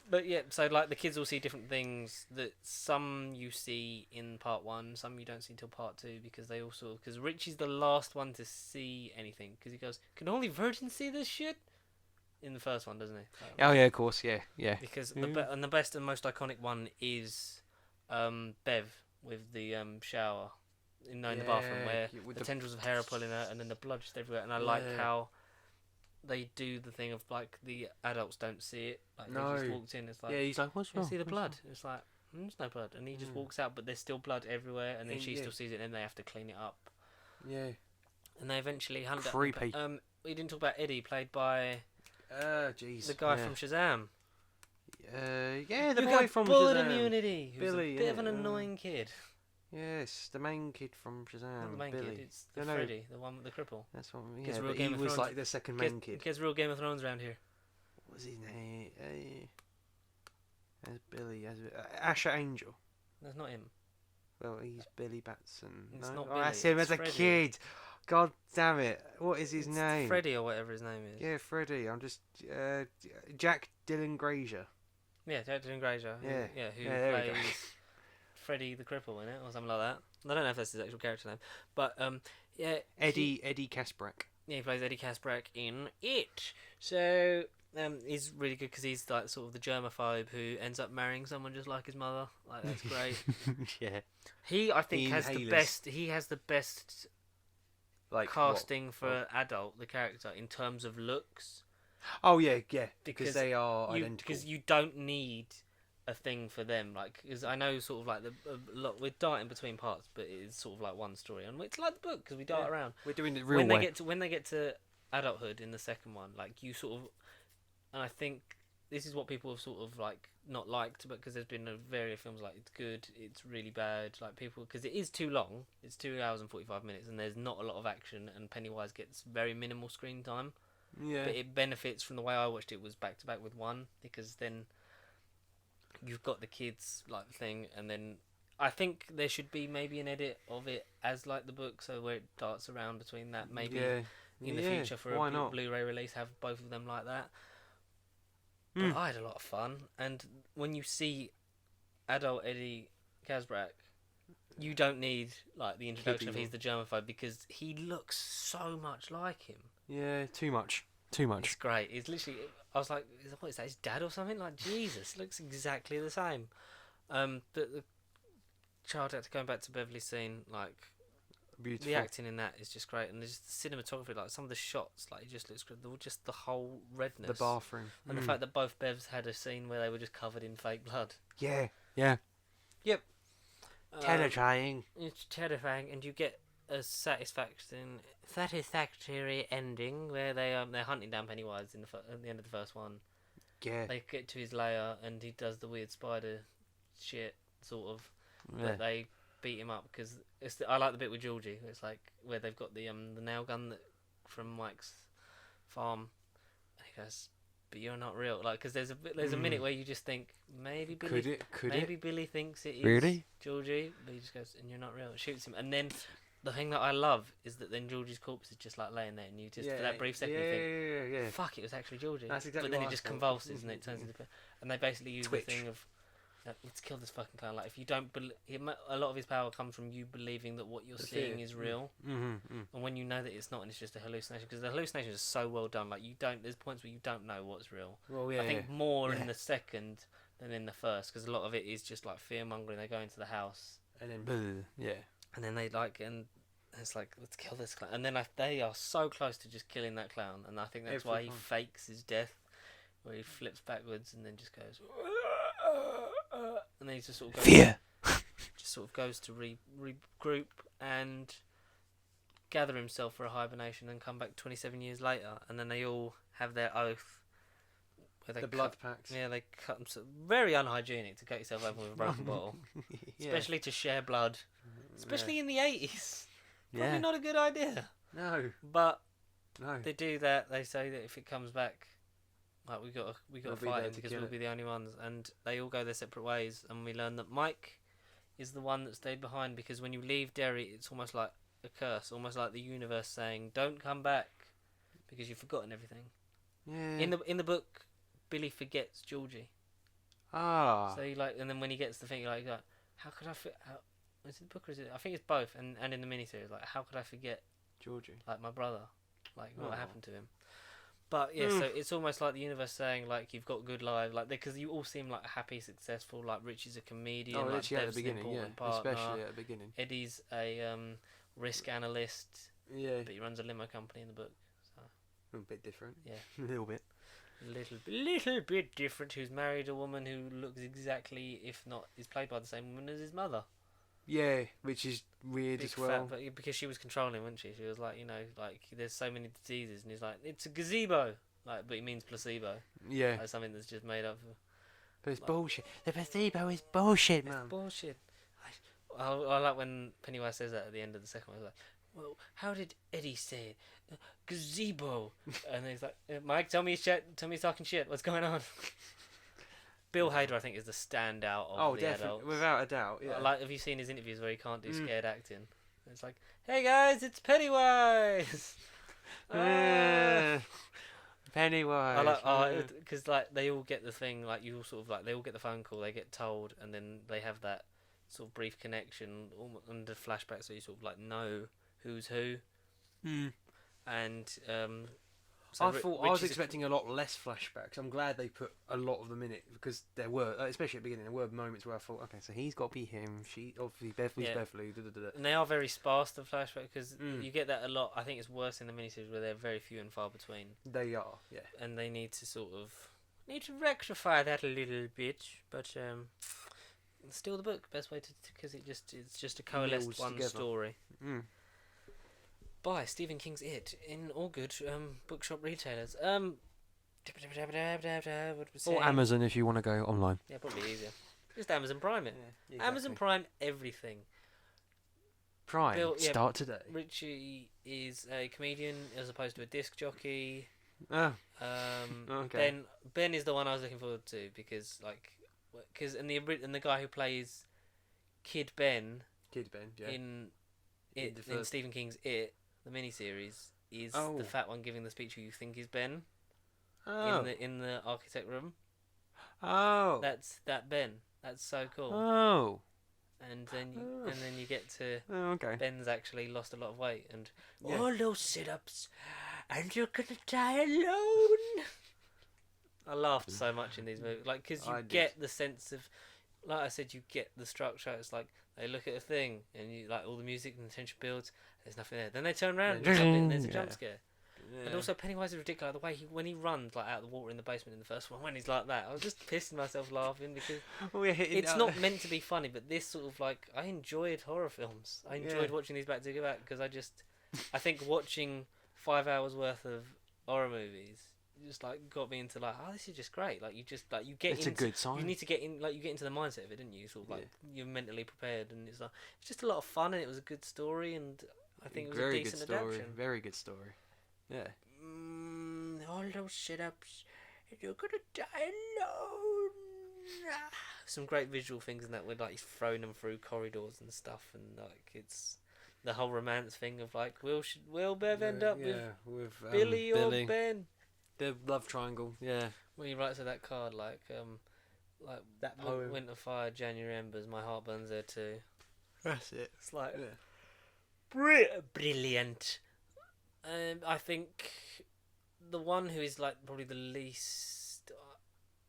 But yeah, so like the kids will see different things that some you see in part 1, some you don't see until part 2 because they also because Richie's the last one to see anything because he goes, "Can only virgins see this shit?" In the first one, doesn't he? Oh yeah, of course, yeah. Because the best and most iconic one is Bev with the shower in the bathroom where the tendrils of hair are pulling out and then the blood just everywhere. And I like how they do the thing of like the adults don't see it. Like No. they just walked in. It's like He's like, what's you wrong? see the blood. It's like there's no blood, and he just walks out, but there's still blood everywhere. And then she Yeah. still sees it, and they have to clean it up. Yeah. And they eventually hunt Creepy. we didn't talk about Eddie, played by Jeez. the guy from Shazam. Yeah, the You boy got from bullet Shazam. immunity. Who's Billy, a bit of innit? an annoying kid. Yes, the main kid from Shazam. Not the main Billy. kid, it's the No, Freddy, the one with the cripple. That's what. Gets Yeah, real but Game he of was Thrones. like the second main kid. Gets real Game of Thrones around here. What was his name? As Billy, Asher Angel. That's not him. Well, he's Billy Batson. It's No? not Oh, Billy, that's him it's as a Freddy. kid. God damn it! What is his It's name? Freddy or whatever his name is. Yeah, Freddy. I'm just Jack Dylan Grazer. Yeah, Jack Dylan Grazer. Who Yeah. who Yeah, there we go. plays Freddy the Cripple in it or something like that. I don't know if that's his actual character name, but yeah. Eddie Kasprak. He plays Eddie Kasprak in it. So he's really good because he's like sort of the germaphobe who ends up marrying someone just like his mother. Like that's great. Yeah. I think The has the inhalers. best. He has the best Like casting for adult the character in terms of looks. Oh yeah. Because Because they are identical. Because you don't need a thing for them, like because I know sort of like a lot we're darting between parts, but it's sort of like one story, and it's like the book because we dart around. We're doing it real When way. they get to adulthood in the second one, like you sort of, and I think this is what people have sort of like not liked, but because there's been a various films like it's good, it's really bad, like people because it is too long. It's 2 hours and 45 minutes, and there's not a lot of action, and Pennywise gets very minimal screen time. Yeah. But it benefits from the way I watched it was back to back with one because then you've got the kids like thing, and then I think there should be maybe an edit of it as like the book, so where it darts around between that. Maybe in the future for why a not? Blu-ray release, have both of them like that. Mm. But I had a lot of fun, and when you see adult Eddie Kasprak, you don't need like the introduction of he's the germaphobe because he looks so much like him. Yeah, too much. It's great. It's literally. I was like, "What is that? His dad or something?" Like Jesus, looks exactly the same. The child actor going back to Beverly scene, like Beautiful. the acting in that is just great, and there's the cinematography, like some of the shots, like it just looks good. Just the whole redness, The bathroom. and the fact that both Bevs had a scene where they were just covered in fake blood. Yeah. Terrifying. It's terrifying, and you get a satisfactory ending where they're hunting down Pennywise at the end of the first one. Yeah. They get to his lair and he does the weird spider shit, sort of. Yeah. But they beat him up because I like the bit with Georgie. It's like where they've got the nail gun from Mike's farm. And he goes, "But you're not real." Like because there's a minute where you just think maybe Billy Could Billy thinks it is Really? Georgie, but he just goes, "And you're not real." It shoots him, and then the thing that I love is that then Georgie's corpse is just like laying there, and you just for that brief second you think, yeah. "Fuck, it was actually Georgie." That's exactly But then what it I just thought. convulses and it turns into. And they basically use Twitch. the thing of, let's kill this fucking clown. Like if you don't, a lot of his power comes from you believing that what you're seeing is real, Mm-hmm. and when you know that it's not, and it's just a hallucination, because the hallucination is so well done. Like you don't, there's points where you don't know what's real. Well, yeah. I think more in the second than in the first, because a lot of it is just like fear mongering. They go into the house And then, yeah. and then they like, and it's like, let's kill this clown. And then they are so close to just killing that clown, and I think that's Every why he time. fakes his death, where he flips backwards and then just goes, and then he just sort of goes, Fear! just sort of goes to regroup and gather himself for a hibernation and come back 27 years later, and then they all have their oath. Where they The cut, blood packs. yeah, they cut themselves. Very unhygienic to cut yourself open with a broken bottle, Yeah. especially to share blood, especially in the 80s. Probably Yeah. not a good idea. No. But No. they do that. They say that if it comes back, like we got to We'll be fight there him to because kill we'll it. be the only ones. And they all go their separate ways. And we learn that Mike is the one that stayed behind, because when you leave Derry, it's almost like a curse, almost like the universe saying, "Don't come back because you've forgotten everything." Yeah. In the book, Billy forgets Georgie. Ah. So he and then when he gets the thing, like, how could I is it the book or is it? I think it's both. And in the miniseries, like, how could I forget Georgie. like my brother, like what Oh. happened to him? But yeah, so it's almost like the universe saying, like, you've got good lives, like, because you all seem like happy, successful. Like Richie's a comedian, Oh, like literally at Bev's the an beginning, yeah. important partner. Especially at the beginning. Eddie's a risk analyst, Yeah. but he runs a limo company in the book. A bit different. Yeah. A little bit. Little bit different. Who's married a woman who looks exactly, if not, is played by the same woman as his mother. Yeah, which is weird Big as well. fat, but because she was controlling, wasn't she? She was like, like, there's so many diseases, and he's like, it's a gazebo, like, but he means placebo, Yeah. like something that's just made up. But it's like- bullshit. The placebo is bullshit, It's man. bullshit. I like when Pennywise says that at the end of the second one. He's like, well, how did Eddie say it? Gazebo. And he's like, Mike, tell me shit. Tell me talking shit. What's going on? Bill Hader, I think, is the standout of the definitely, adults. without a doubt. Yeah. Like, have you seen his interviews where he can't do scared acting? It's like, hey guys, it's Pennywise. Ah. Pennywise. I like, because like they all get the thing, like you all sort of like they all get the phone call, they get told, and then they have that sort of brief connection under flashback, so you sort of like know who's who, and so I thought I was expecting a lot less flashbacks. I'm glad they put a lot of them in it, because there were, especially at the beginning, there were moments where I thought, okay, so he's got to be him. She obviously Beverly's Yeah. Beverly. Da, da, da, da. and they are very sparse, the flashback, because Mm. you get that a lot. I think it's worse in the miniseries where they're very few and far between, They are, yeah. and they need to rectify that a little bit, but still the book best way to, because it's just a coalesced Mills one together. story. Mm. Buy Stephen King's It in all good bookshop retailers. What was Or saying? Amazon if you want to go online. Yeah, probably easier. Just Amazon Prime it. Yeah, Amazon Prime everything. Prime. Bill- yeah. Start today. Richie is a comedian as opposed to a disc jockey. Oh, okay. Ben is the one I was looking forward to, because and the guy who plays Kid Ben Kid Ben. Yeah. in In the in first- Stephen King's It, the miniseries, is Oh. the fat one giving the speech who you think is Ben Oh. in the architect room. Oh. That's that Ben. That's so cool. Oh. And then Oh. you get to Oh, okay. Ben's actually lost a lot of weight, and Yeah. all those sit-ups, and you're gonna die alone. I laughed so much in these movies, like, because you I did. get the sense of, like I said, you get the structure. It's like they look at a thing, and you like all the music and the tension builds. There's nothing there. Then they turn around, Yeah. and jump in, there's a Yeah. jump scare. And also Pennywise is ridiculous. The way when he runs like out of the water in the basement in the first one, when he's like that, I was just pissing myself laughing, because Oh, yeah, it's not meant to be funny, but this sort of like, I enjoyed horror films. I enjoyed Yeah. watching these back to back, because I think watching 5 hours worth of horror movies just like got me into like, oh, this is just great. Like you get It's into, a good sign. you need to get in, like you get into the mindset of it, didn't you? Sort of like you're mentally prepared, and it's just a lot of fun, and it was a good story, and I think it was Very a decent good story. adaptation. Very good story. Yeah. All those sit-ups, you're gonna die alone. Some great visual things in that, with like he's throwing them through corridors and stuff, and like it's the whole romance thing of like, will Bev end up with Billy or Ben? The love triangle. Yeah. When he writes her that card, like That poem. Winter Fire, January Embers, my heart burns there too. That's it. It's like Yeah. brilliant. I think the one who is like probably the least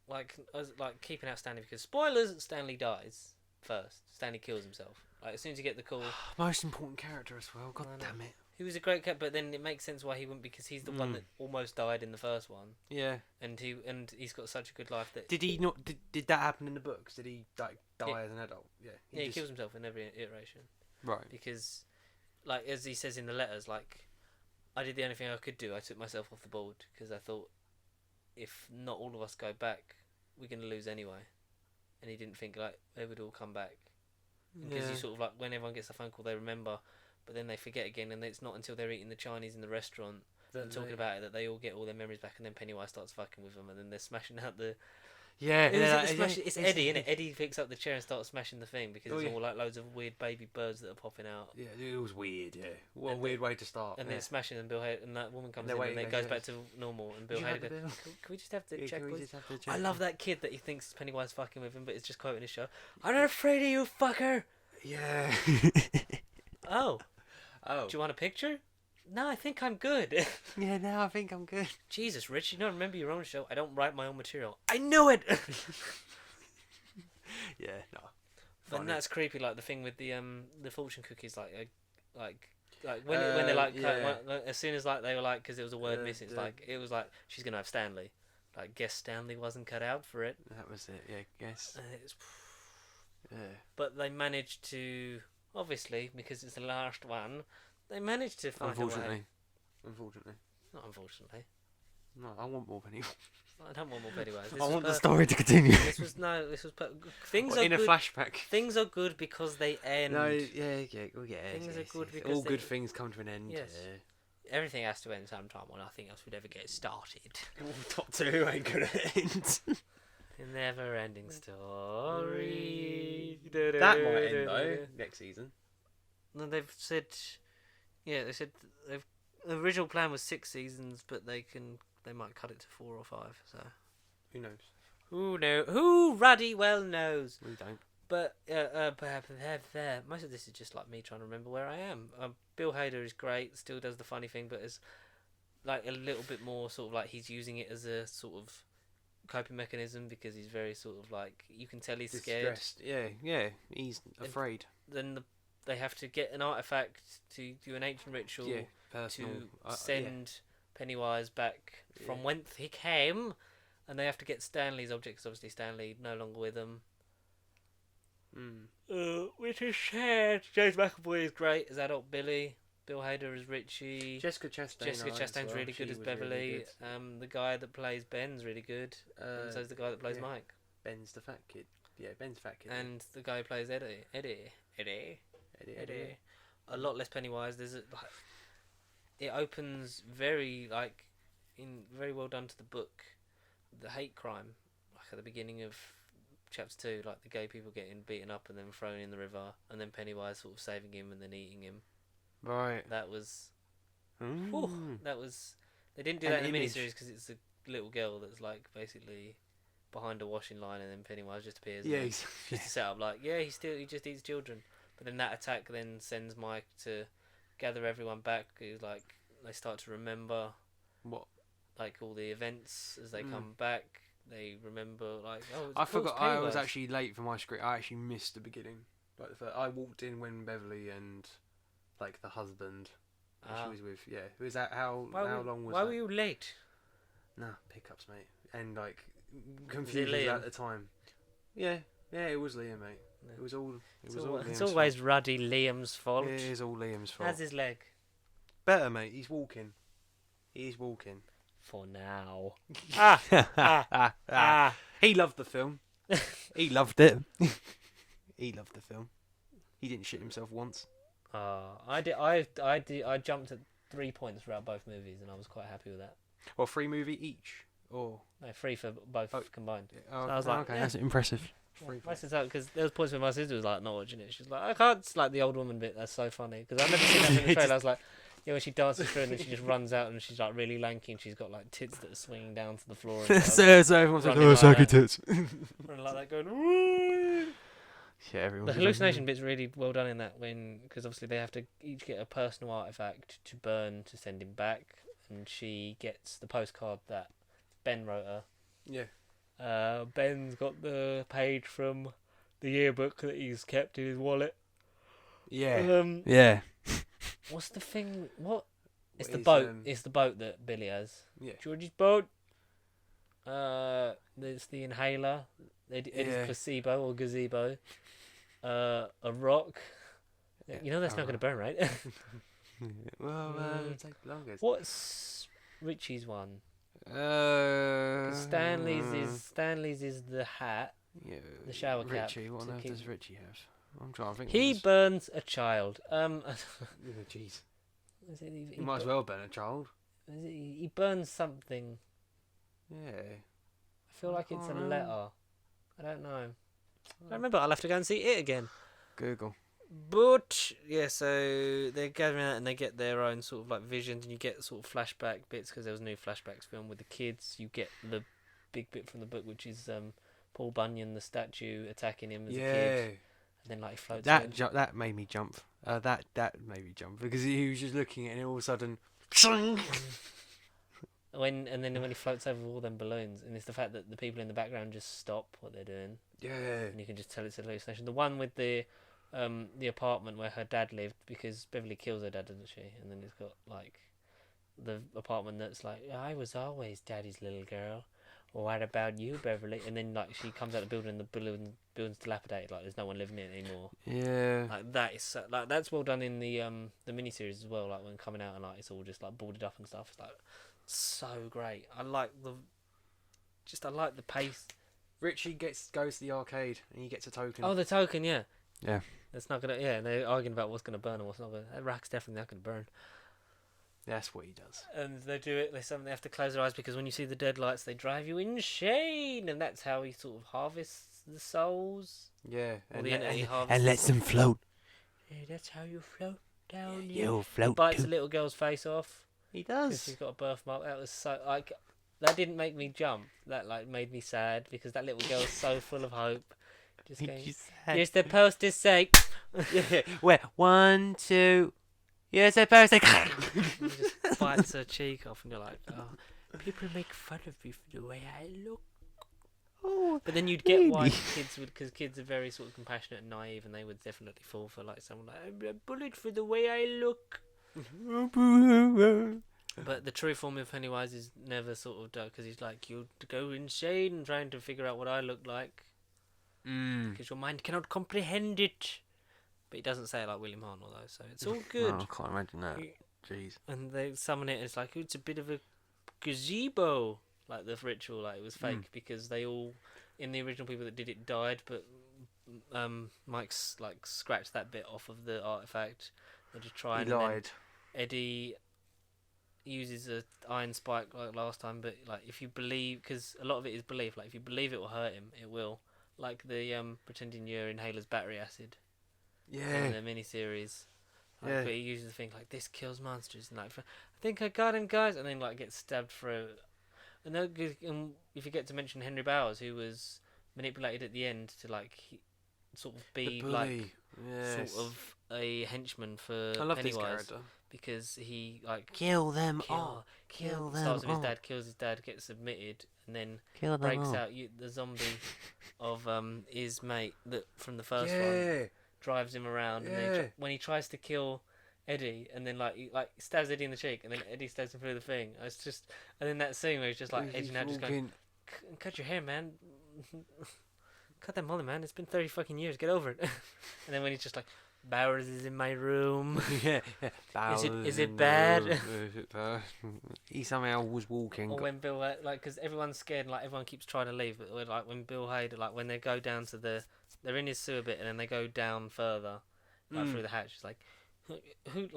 like keeping out Stanley, because spoilers, Stanley dies first. Stanley kills himself. Like as soon as you get the call. Most important character as well. God I know. damn it. He was a great cat, but then it makes sense why he wouldn't, because he's the one that almost died in the first one, Yeah. and he's got such a good life that Did he not? Did that happen in the books? Did he like die Yeah. as an adult? Yeah. he kills himself in every iteration, Right. because, like as he says in the letters, like I did the only thing I could do. I took myself off the board because I thought if not all of us go back, we're gonna lose anyway, and he didn't think like they would all come back, because you sort of like when everyone gets a phone call they remember. But then they forget again, and it's not until they're eating the Chinese in the restaurant and talking about it that they all get all their memories back, and then Pennywise starts fucking with them, and then they're smashing out the... Yeah. It's Eddie, innit? Eddie picks up the chair and starts smashing the thing, because it's all like loads of weird baby birds that are popping out. Yeah, it was weird, yeah. What a weird way to start. And then it's smashing, and Bill Hader, and that woman comes And in, they're and then waiting, goes back to normal, and Bill Hader goes, can we just have the check, please? I love that kid that he thinks Pennywise fucking with him, but it's just quoting his show. I'm not afraid of you, fucker! Yeah. Oh. Oh. Do you want a picture? No, I think I'm good. Yeah, now I think I'm good. Jesus, Rich, you don't remember your own show? I don't write my own material. I knew it! Yeah, no. And that's creepy, like the thing with the fortune cookies, like when they're like, yeah. as soon as like they were like, because there was a word missing, it's yeah. like, it was like, she's gonna have Stanley. Like, guess Stanley wasn't cut out for it. That was it, yeah, guess. And it's, Yeah. but they managed to, obviously, because it's the last one, they managed to find a way. Unfortunately. Not unfortunately. No, I want more Pennywise. I don't want more Pennywise. I want the story to continue. This was things Well, are in good. a flashback. Things are good because they end. No, yeah. Things are good because all they- good things come to an end. Yes. Yeah. Everything has to end sometime, or nothing else would ever get started. Top 2 ain't gonna end. A never-ending story. That might end though next season. No, they've said, they said the original plan was 6 seasons, but they might cut it to 4 or 5. So Who knows? Who ruddy well knows. We don't. But most of this is just like me trying to remember where I am. Bill Hader is great, still does the funny thing, but is like a little bit more sort of like he's using it as a sort of coping mechanism, because he's very sort of like, you can tell he's scared. Distressed. Yeah, he's afraid. Then they have to get an artifact to do an ancient ritual Personal. to send Pennywise back from whence he came, and they have to get Stanley's object, because obviously Stanley no longer with them. Which is sad. James McAvoy is great as adult Billy. Bill Hader as Richie. Jessica Chastain's really good as Beverly. The guy that plays Ben's really good. And so's the guy that plays Mike. Ben's the fat kid. Yeah, Ben's the fat kid. And the guy who plays Eddie. A lot less Pennywise. It opens very very well done to the book. The hate crime, like at the beginning of chapter 2, like the gay people getting beaten up and then thrown in the river, and then Pennywise sort of saving him and then eating him. Right. That was. Mm. That was. They didn't do that in the miniseries because it's a little girl that's like basically behind a washing line, and then Pennywise just appears. Yeah, just to set up like, he just eats children. But then that attack then sends Mike to gather everyone back. It's like they start to remember What? like all the events as they come back. They remember like, I forgot. I was actually late for my script. I actually missed the beginning. Like I walked in when Beverly and like the husband she was with. Yeah, was that how long was? Why that? were you late? Nah, pickups, mate, and like confusion at the time. Yeah, it was Liam, mate. No. It was all. It's always Ruddy Liam's fault. It is all Liam's fault. How's his leg? Better, mate. He's walking. For now. He loved the film. He loved it. He loved the film. He didn't shit himself once. I did. I jumped at 3 points throughout both movies, and I was quite happy with that. Well, 3 movie each, or no, 3 for both combined. Yeah. So I was like, okay, that's impressive. Most of the time, because there was points where my sister was like not watching it. She's like, I can't. It's like the old woman bit. That's so funny because I've never seen that in the trailer. I was like, when she dances through and then she just runs out and she's like really lanky and she's got like tits that are swinging down to the floor. And, so everyone's like, running sucky like tits. running like that, going. Woo! Yeah, everyone. The hallucination bit's really well done in that, because obviously they have to each get a personal artifact to burn to send him back, and she gets the postcard that Ben wrote her. Yeah. Ben's got the page from the yearbook that he's kept in his wallet. Yeah. Yeah. What's the thing? What? It's What the is, boat. It's the boat that Billy has. Yeah. Georgie's boat. There's the inhaler. Eddie's Yeah. placebo or gazebo. A rock. Yeah, You know that's a not going to rock. burn, right? Well, it'll take longer. What's Richie's one? Uh, 'Cause Stanley's is the hat. Yeah. the shower cap Richie, what to on earth keep- does Richie have? I'm trying to think. He what burns a child. was- Jeez. Is it, He might as well burn a child. He burns something. Yeah. I feel I like it's a can't remember. letter. I don't know. I don't remember. I'll have to go and see it again. Google. But yeah, so they're gathering out and they get their own sort of like visions, and you get sort of flashback bits because there was new flashbacks filmed with the kids. You get the big bit from the book, which is Paul Bunyan, the statue, attacking him as a kid, and then like he floats. away. That made me jump. That made me jump because he was just looking at it and all of a sudden. And then when he floats over all them balloons, and it's the fact that the people in the background just stop what they're doing, Yeah. and you can just tell it's a hallucination. The one with the apartment where her dad lived, because Beverly kills her dad, doesn't she? And then it's got like the apartment that's like, I was always Daddy's little girl. What about you, Beverly? And then like she comes out of the building, and the building's dilapidated, like there's no one living in it anymore. Yeah. Like that is like that's well done in the miniseries as well. Like when coming out and like it's all just like boarded up and stuff. It's like so great. I like the pace. Richie goes to the arcade and he gets a token. Oh, the token, yeah. Yeah. That's not gonna. Yeah, and they're arguing about what's gonna burn and what's not gonna. That rack's definitely not gonna burn. That's what he does. And they do it. They have to close their eyes because when you see the dead lights, they drive you insane, and that's how he sort of harvests the souls. Yeah. Or the entity harvests. lets them float. Yeah, that's how you float down. You'll He float bites too. a little girl's face off He because does. she's got a birthmark. That was so like. That didn't make me jump. That like made me sad because that little girl's so full of hope. Just going. You're supposed to say. Yeah. Where 1, 2. You're supposed to. He just bites her cheek off, and you're like, oh, people make fun of me for the way I look. Oh, But then you'd get why kids would, because kids are very sort of compassionate and naive, and they would definitely fall for like someone like, I'm bullied for the way I look. But the true form of Pennywise is never sort of dark, because he's like, you'll go insane trying to figure out what I look like, because your mind cannot comprehend it. But he doesn't say it like William Hartnell though, so it's all good. Oh, I can't imagine that. Jeez. And they summon it, it's like, it's a bit of a gazebo, like the ritual, like it was fake, because they all, in the original people that did it, died, but Mike's like scratched that bit off of the artifact. They just try He and then lied. Eddie uses a iron spike like last time, but like if you believe, because a lot of it is belief, like if you believe it will hurt him, it will. Like the pretending you're inhaler's battery acid in Yeah. the miniseries. Like, Yeah. but he uses the thing like, this kills monsters, and like, I think I got him, guys, and then like gets stabbed through. And then if you get to mention Henry Bowers, who was manipulated at the end to like sort of be The like bully. Yes. sort of a henchman for I love Pennywise, this character. because he like Kill them kill starts with his dad, kills his dad, gets submitted, and then Kill them breaks all. out the zombie of his mate that from the first one, Yeah. drives him around, and then Yeah. when he tries to kill Eddie, and then like he stabs Eddie in the cheek, and then Eddie stabs him through the thing. It's just, and then that scene where he's just like edging out, just going, cut your hair, man. Cut that mullet, man. It's been 30 fucking years. Get over it. And then when he's just like, Bowers is in my room. Yeah. Is it bad? Is it bad? He somehow was walking. Or when Bill, like, because everyone's scared, and, like, everyone keeps trying to leave, but like when Bill Hader, like, when they go down to they're in his sewer bit, and then they go down further, like through the hatch. It's like, who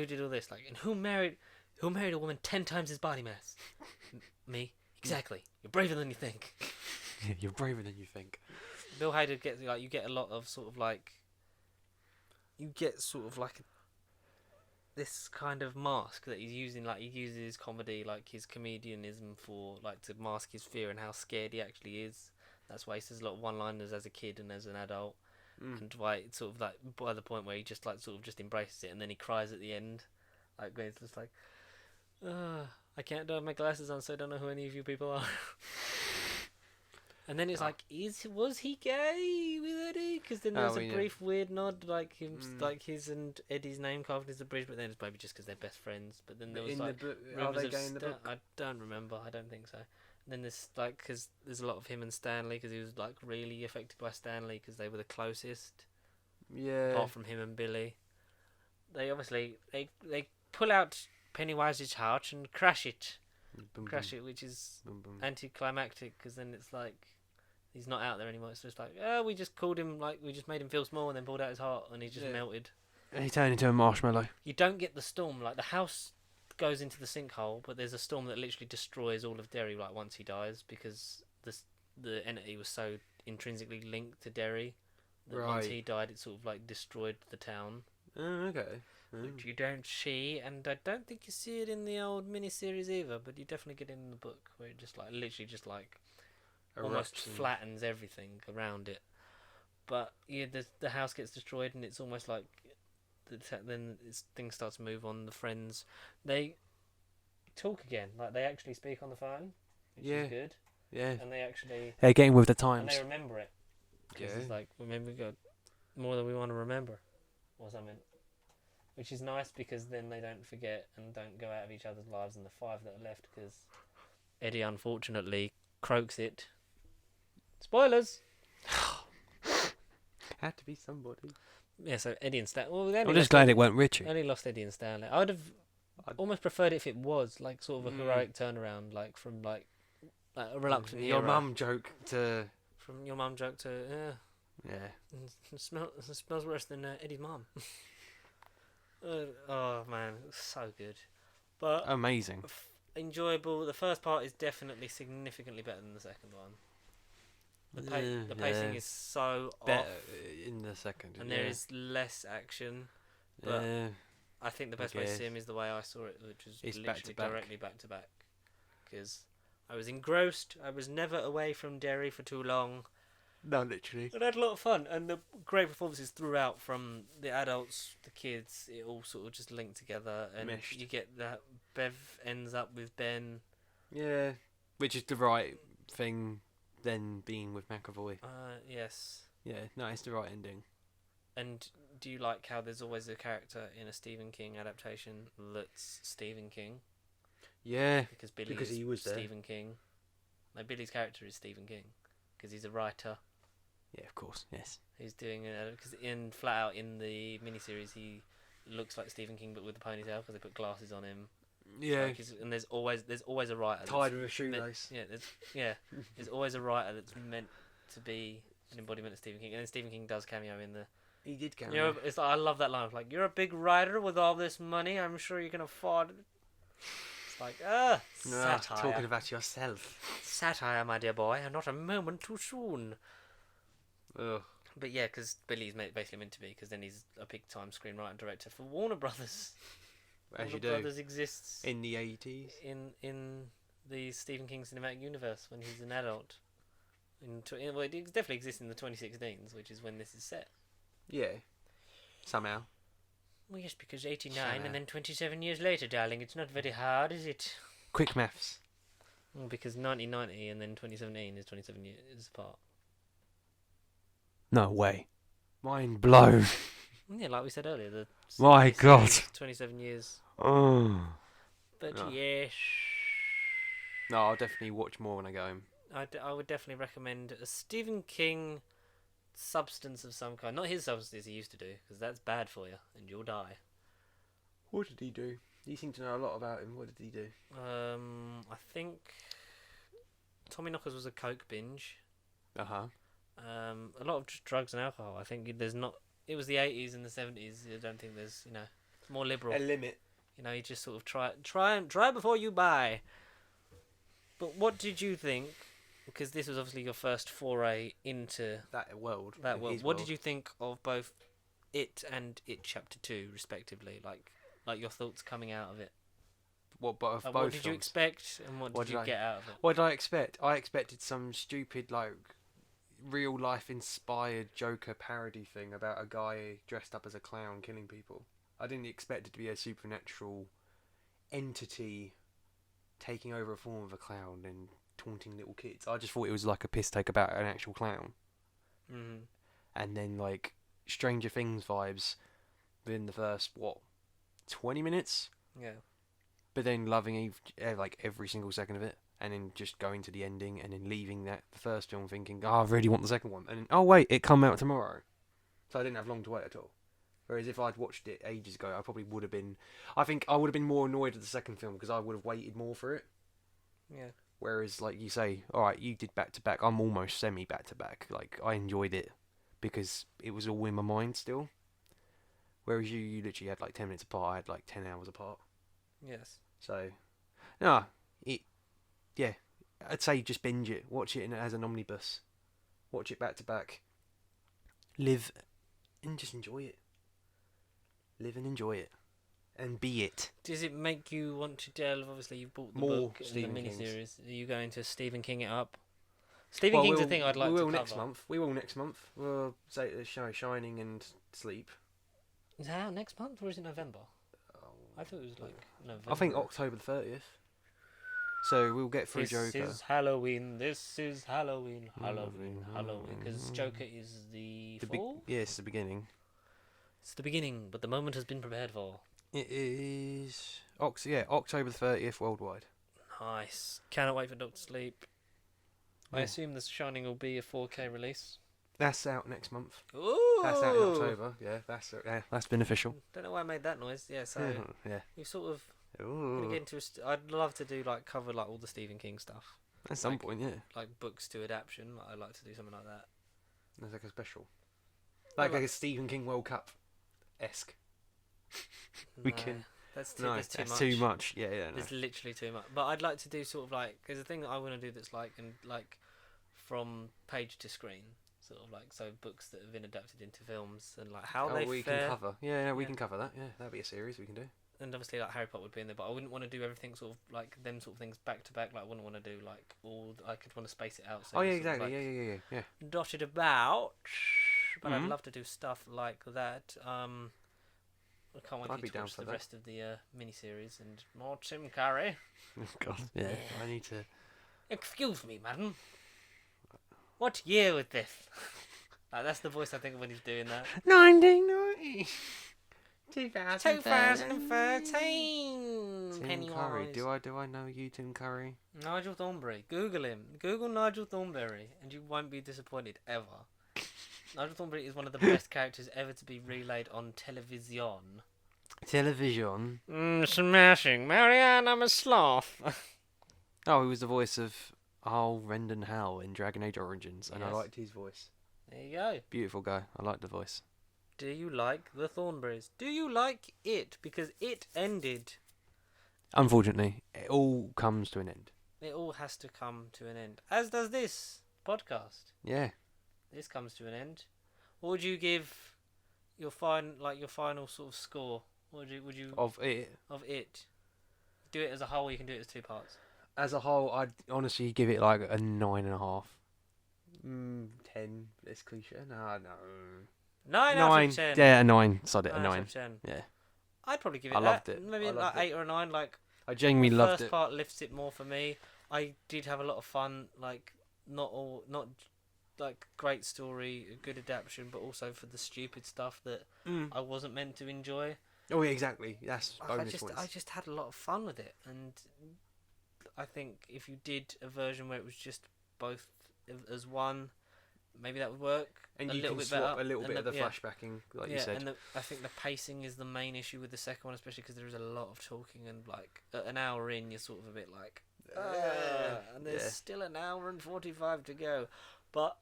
did all this? Like, and who married a woman 10 times his body mass? Me. Exactly. You're braver than you think. Yeah, you're braver than you think. Bill Hader gets like, you get a lot of sort of like, this kind of mask that he's using. Like, he uses his comedy, like his comedianism, for like to mask his fear and how scared he actually is. That's why he says a lot of one-liners as a kid and as an adult, and why it's sort of like by the point where he just like sort of just embraces it, and then he cries at the end, like when it's just like, I can't have my glasses on, so I don't know who any of you people are. And then it's like, was he gay with Eddie? Because then there's a brief weird nod, like him, like his and Eddie's name carved into the bridge. But then it's maybe just because they're best friends. But then there was in like the book, are rumors they of gay in the book? I don't remember. I don't think so. And then there's like because there's a lot of him and Stanley because he was like really affected by Stanley because they were the closest. Yeah. Apart from him and Billy, they obviously they pull out Pennywise's heart and crash it, which is anticlimactic because then it's like he's not out there anymore. It's just like, oh, we just called him, like we just made him feel small and then pulled out his heart and he just melted. And he turned into a marshmallow. You don't get the storm, like the house goes into the sinkhole, but there's a storm that literally destroys all of Derry like once he dies because the entity was so intrinsically linked to Derry that once he died it sort of like destroyed the town. Oh, okay. Which you don't see, and I don't think you see it in the old miniseries either, but you definitely get it in the book where it just like literally just like almost flattens everything around it. But yeah, the house gets destroyed, and it's almost like then things start to move on. The friends, they talk again, like they actually speak on the phone, which is good. Yeah, and they actually they're getting with the and times. they remember it. Because it's like maybe we got more than we want to remember, or something. Which is nice because then they don't forget and don't go out of each other's lives in the 5 that are left because Eddie unfortunately croaks it. Spoilers! Had to be somebody. Yeah, so Eddie and Stanley... Well, I'm just glad it weren't Richie. Only lost Eddie and Stanley. I would have almost preferred it if it was like sort of a heroic turnaround, like from like a reluctant your hero. mum joke to... From your mum joke to... Yeah. It smells worse than Eddie's mum. Oh man, it was so good, but amazing, enjoyable. The first part is definitely significantly better than the second one. The pacing is so better off in the second, and there is less action. But I think the best way to see him is the way I saw it, which was literally directly back to back. Because I was engrossed. I was never away from Derry for too long. No, literally. But I had a lot of fun, and the great performances throughout from the adults, the kids, it all sort of just linked together, and you get that Bev ends up with Ben. Yeah, which is the right thing, then being with McAvoy. Yes. Yeah, no, it's the right ending. And do you like how there's always a character in a Stephen King adaptation that's Stephen King? Yeah, because he was Stephen King. No, Billy's character is Stephen King because he's a writer. Yeah, of course, yes. He's doing because in flat out in the miniseries he looks like Stephen King but with a ponytail because they put glasses on him. Yeah, and there's always a writer tied with a shoelace. There's always a writer that's meant to be an embodiment of Stephen King, and then Stephen King does cameo in the. He did cameo. It's like, I love that line of like, "You're a big writer with all this money. I'm sure you can afford it." It's like satire. Talking about yourself. Satire, my dear boy, and not a moment too soon. Ugh. But yeah, because Billy's basically meant to be, because then he's a big-time screenwriter and director for Warner Brothers. As Warner Brothers exists in the 80s. In the Stephen King cinematic universe when he's an adult. Well, it definitely exists in the 2016s, which is when this is set. Yeah. Somehow. Well, yes, because 89 and then 27 years later, darling. It's not very hard, is it? Quick maths. Well, because 1990 and then 2017 is 27 years apart. No way. Mind blown. Yeah, like we said earlier. My God. 27 years. Oh. But yes. No, I'll definitely watch more when I go home. I would definitely recommend a Stephen King substance of some kind. Not his substances he used to do, because that's bad for you, and you'll die. What did he do? You seem to know a lot about him. What did he do? I think Tommy Knockers was a coke binge. Uh-huh. A lot of drugs and alcohol. I think there's not. It was the 80s and the 70s. I don't think there's, it's more liberal. A limit. You just sort of try before you buy. But what did you think? Because this was obviously your first foray into that world. What did you think of both It and It Chapter 2, respectively? Like your thoughts coming out of it. What, both what did you expect, and what did you get out of it? What did I expect? I expected some stupid, real life inspired Joker parody thing about a guy dressed up as a clown killing people. I didn't expect it to be a supernatural entity taking over a form of a clown and taunting little kids. I just thought it was like a piss take about an actual clown. Mm. And then like Stranger Things vibes within the first 20 minutes, Yeah. but then loving like every single second of it, and then just going to the ending and then leaving the first film thinking, oh, I really want the second one, and then, oh wait, it come out tomorrow, so I didn't have long to wait at all. Whereas if I'd watched it ages ago, I probably would have been. I think I would have been more annoyed at the second film because I would have waited more for it. Yeah. Whereas, like you say, all right, you did back to back. I'm almost semi back to back. Like I enjoyed it because it was all in my mind still. Whereas you literally had like 10 minutes apart. I had like 10 hours apart. Yes. So, no, yeah, I'd say just binge it. Watch it as an omnibus. Watch it back to back. Live and just enjoy it. Live and enjoy it. And be it. Does it make you want to delve? Obviously, you bought the More book and the Stephen Kings. miniseries. Are you going to Stephen King it up? Stephen King's a thing I'd like to cover. next month. We will next month. We'll say Shining and Sleep. Is that out next month or is it November? I thought it was like November. I think October the 30th. So we'll get through Joker. This is Halloween. This is Halloween. Halloween. Halloween. Because Joker is the fall? Yeah, it's the beginning. It's the beginning, but the moment has been prepared for. It is October the 30th worldwide. Nice. Cannot wait for Doctor Sleep. I Yeah. assume The Shining will be a 4K release. That's out next month. Ooh! That's out in October. Yeah, that's been official. Don't know why I made that noise. Yeah, so Yeah. you sort of gonna Ooh. get into. I'd love to do cover all the Stephen King stuff, At some like- point, yeah. like books to adaptation. I'd like to do something like that. There's like a special. Well, Like a Stephen King World Cup esque. We No, can. That's too. No, That's too that's much. too much. Yeah, no. There's literally too much. But I'd like to do sort of there's a thing that I want to do that's from page to screen, sort of so books that have been adapted into films and how they we fare. can cover. Yeah, we Yeah. can cover that. Yeah, that'd be a series we can do. And obviously Harry Potter would be in there, but I wouldn't want to do everything sort of them sort of things back to back. I wouldn't want to do all. I could want to space it out. So Oh yeah, it's sort of, exactly. Yeah. dotted about. But I'd Mhm. love to do stuff like that. I can't wait I'd for be you to down watch for the that. rest of the miniseries and more Tim Curry. Oh God. Yeah. I need to. Excuse me, madam. What year was this? That's the voice I think of when he's doing that. 1990. 2013. Tim Pennywise. Curry. Do I know you, Tim Curry? Nigel Thornberry. Google him. Google Nigel Thornberry, and you won't be disappointed ever. Nigel Thornberry is one of the best characters ever to be relayed on television. Television. Smashing. Marianne, I'm a sloth. Oh, he was the voice of Rendon Hal in Dragon Age Origins, and I Yes. liked his voice. There you go. Beautiful guy. I liked the voice. Do you like the Thornberrys? Do you like it? Because it ended. Unfortunately, it all comes to an end. It all has to come to an end. As does this podcast. Yeah. This comes to an end. What would you give your final sort of score? What would you Of it. of it? Do it as a whole. Or you can do it as two parts. As a whole, I'd honestly give it like a 9.5. 10. It's cliche. No. 9 out of 10. Yeah, a 9. Sod it, a 9 9. out of 10. Yeah. I'd probably give it I that. loved it. Maybe I loved it. 8 or a 9. I genuinely The loved first it. part lifts it more for me. I did have a lot of fun. Not great story, a good adaptation, but also for the stupid stuff that I wasn't meant to enjoy. Oh, yeah, exactly. That's bonus points. I just had a lot of fun with it, and I think if you did a version where it was just both as one, maybe that would work. And a you little can bit swap better. a little And bit of the yeah. flashbacking, like you Yeah, said. and I think the pacing is the main issue with the second one, especially because there is a lot of talking, and at an hour in, you're sort of a bit like, and there's Yeah. still an hour and 45 to go. But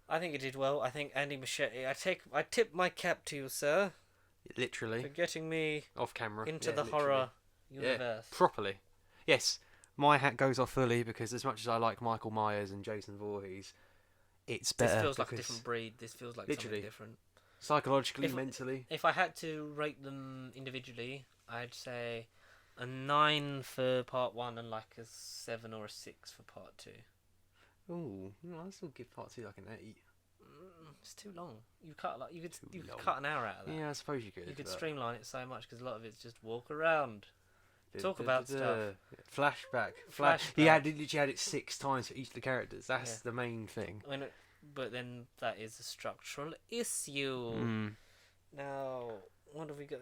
I think it did well. I think Andy Machete, I tip my cap to you, sir, Literally. for getting me Off camera. into Yeah, the literally. horror Yeah, universe. properly. Yes, my hat goes off fully because as much as I like Michael Myers and Jason Voorhees, it's better This feels like a because different breed. This feels like Literally. something different. psychologically, If- mentally. If I had to rate them individually, I'd say a 9 for part 1 and a 7 or a 6 for part 2. Ooh, I'll still give part 2 like an 8. It's too long. You cut you could long. cut an hour out of that. Yeah, I suppose you could. You could but streamline it so much because a lot of it's just walk around. Talk about stuff. Flashback. He literally had it 6 times for each of the characters. That's the main thing. But then that is a structural issue. Now, what have we got?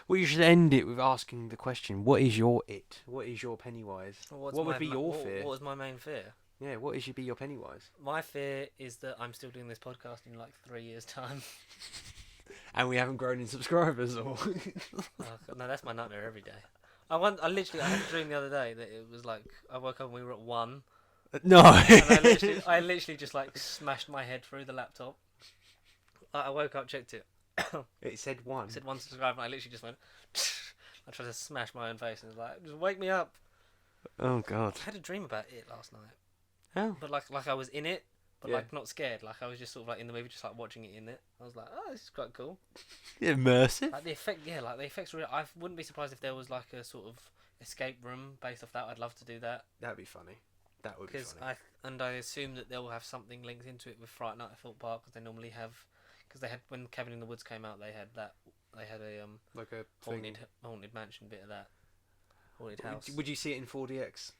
Well, you should end it with asking the question: what is your it? What is your Pennywise? What would be your fear? What was my main fear? Yeah, what should be your Pennywise? My fear is that I'm still doing this podcast in like 3 years' time. And we haven't grown in subscribers, or No, that's my nightmare every day. I had a dream the other day that it was like I woke up and we were at 1. no. And I literally just like smashed my head through the laptop. I woke up, checked it. It said 1. It said 1 subscriber, and I literally just went. I tried to smash my own face and was like, just wake me up. Oh God. I had a dream about it last night. Oh. But like I was in it, but like not scared. Like I was just sort of like in the movie, just like watching it in it. I was like, oh, this is quite cool. Immersive. Like the effects were. I wouldn't be surprised if there was like a sort of escape room based off that. I'd love to do that. That'd be funny. That would be funny. I assume that they will have something linked into it with Fright Night at Thorpe Park, because they normally have. Because they had, when Cabin in the Woods came out, they had a like a haunted mansion bit of that haunted house. Would you see it in 4DX?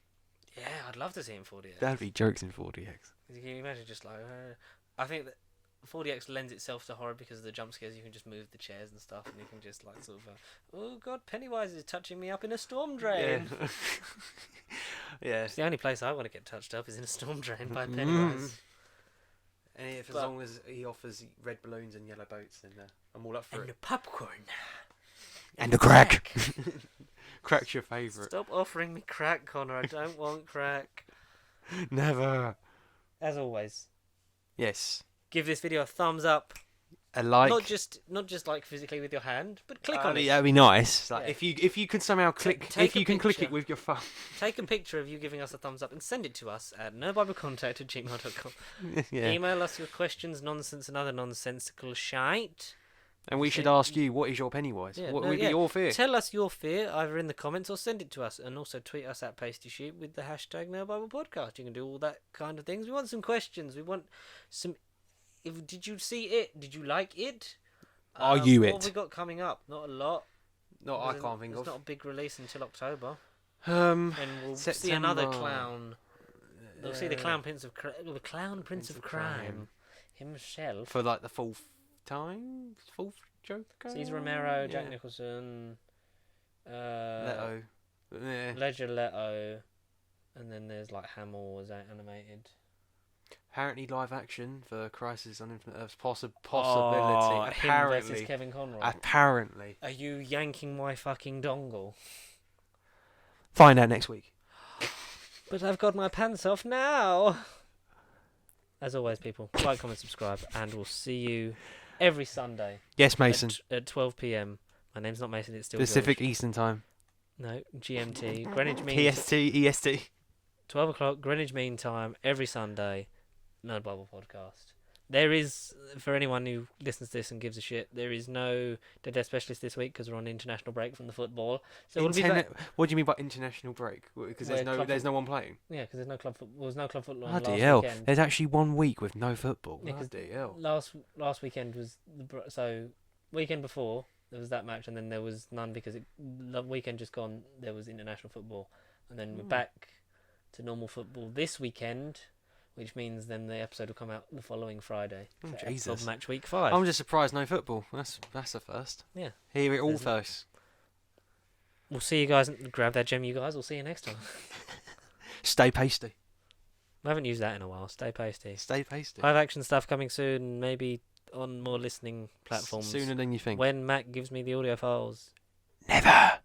Yeah, I'd love to see it in 4DX. That'd be jokes in 4DX. Can you imagine just like I think that 4DX lends itself to horror because of the jump scares. You can just move the chairs and stuff, and you can just like sort of oh god, Pennywise is touching me up in a storm drain. Yeah. It's the only place I want to get touched up is in a storm drain by Pennywise. And as long as he offers red balloons and yellow boats, then I'm all up for and it. the popcorn. And the crack. Crack's your favourite. Stop offering me crack, Connor. I don't want crack. Never. As always. Yes. Give this video a thumbs up. A like. Not just like physically with your hand, but click on it. That'd be nice. Like, Yeah. if you could somehow click, Take if you a can click picture. it with your phone. Take a picture of you giving us a thumbs up and send it to us at nobiblecontact@gmail.com. Yeah. Email us your questions, nonsense, and other nonsensical shite. And we should ask you, what is your Pennywise? Yeah, what no, would yeah. be your fear? Tell us your fear either in the comments or send it to us, and also tweet us at Pasty Sheep with the hashtag #NoBiblePodcast. You can do all that kind of things. We want some questions. We want some. Did you see it? Did you like it? Are you What it? have we got coming up? Not a lot. No, I can't think It's of. not a big release until October. Um, And we'll see another clown. We'll see the clown prince of crime himself. for like the 4th time, 4th Joker. Cesar Romero, Jack Nicholson, Leto. Yeah. Ledger Leto, and then there's like Hamill was animated. Apparently live action for Crisis on Infinite Earths possibility. Him Apparently. versus Kevin Conroy. Apparently. Are you yanking my fucking dongle? Find out next week. But I've got my pants off now. As always, people, like, comment, subscribe, and we'll see you every Sunday. Yes, Mason. At 12 p.m. My name's not Mason, it's still Pacific George. Eastern Time. No, GMT. Greenwich Mean PST, EST. 12 o'clock, Greenwich Mean Time, every Sunday. No Bible Podcast. There is, for anyone who listens to this and gives a shit, there is no Dead Dead Specialist this week because we're on international break from the football. So we'll be back. What do you mean by international break? Because there's Where no one playing. Yeah, because there's no club football. There was no club football on Bloody last hell! weekend. There's actually 1 week with no football. Yeah, 'cause Bloody hell! Last weekend was so weekend before there was that match, and then there was none because the weekend just gone. There was international football, and then we're back to normal football this weekend, which means then the episode will come out the following Friday. Oh, for Jesus. Of match week 5. I'm just surprised no football. That's a first. Yeah. Hear it all There's first. We'll see you guys. Grab that gem, you guys. We'll see you next time. Stay pasty. I haven't used that in a while. Stay pasty. Stay pasty. Live action stuff coming soon, maybe on more listening platforms. Sooner than you think. When Matt gives me the audio files. Never.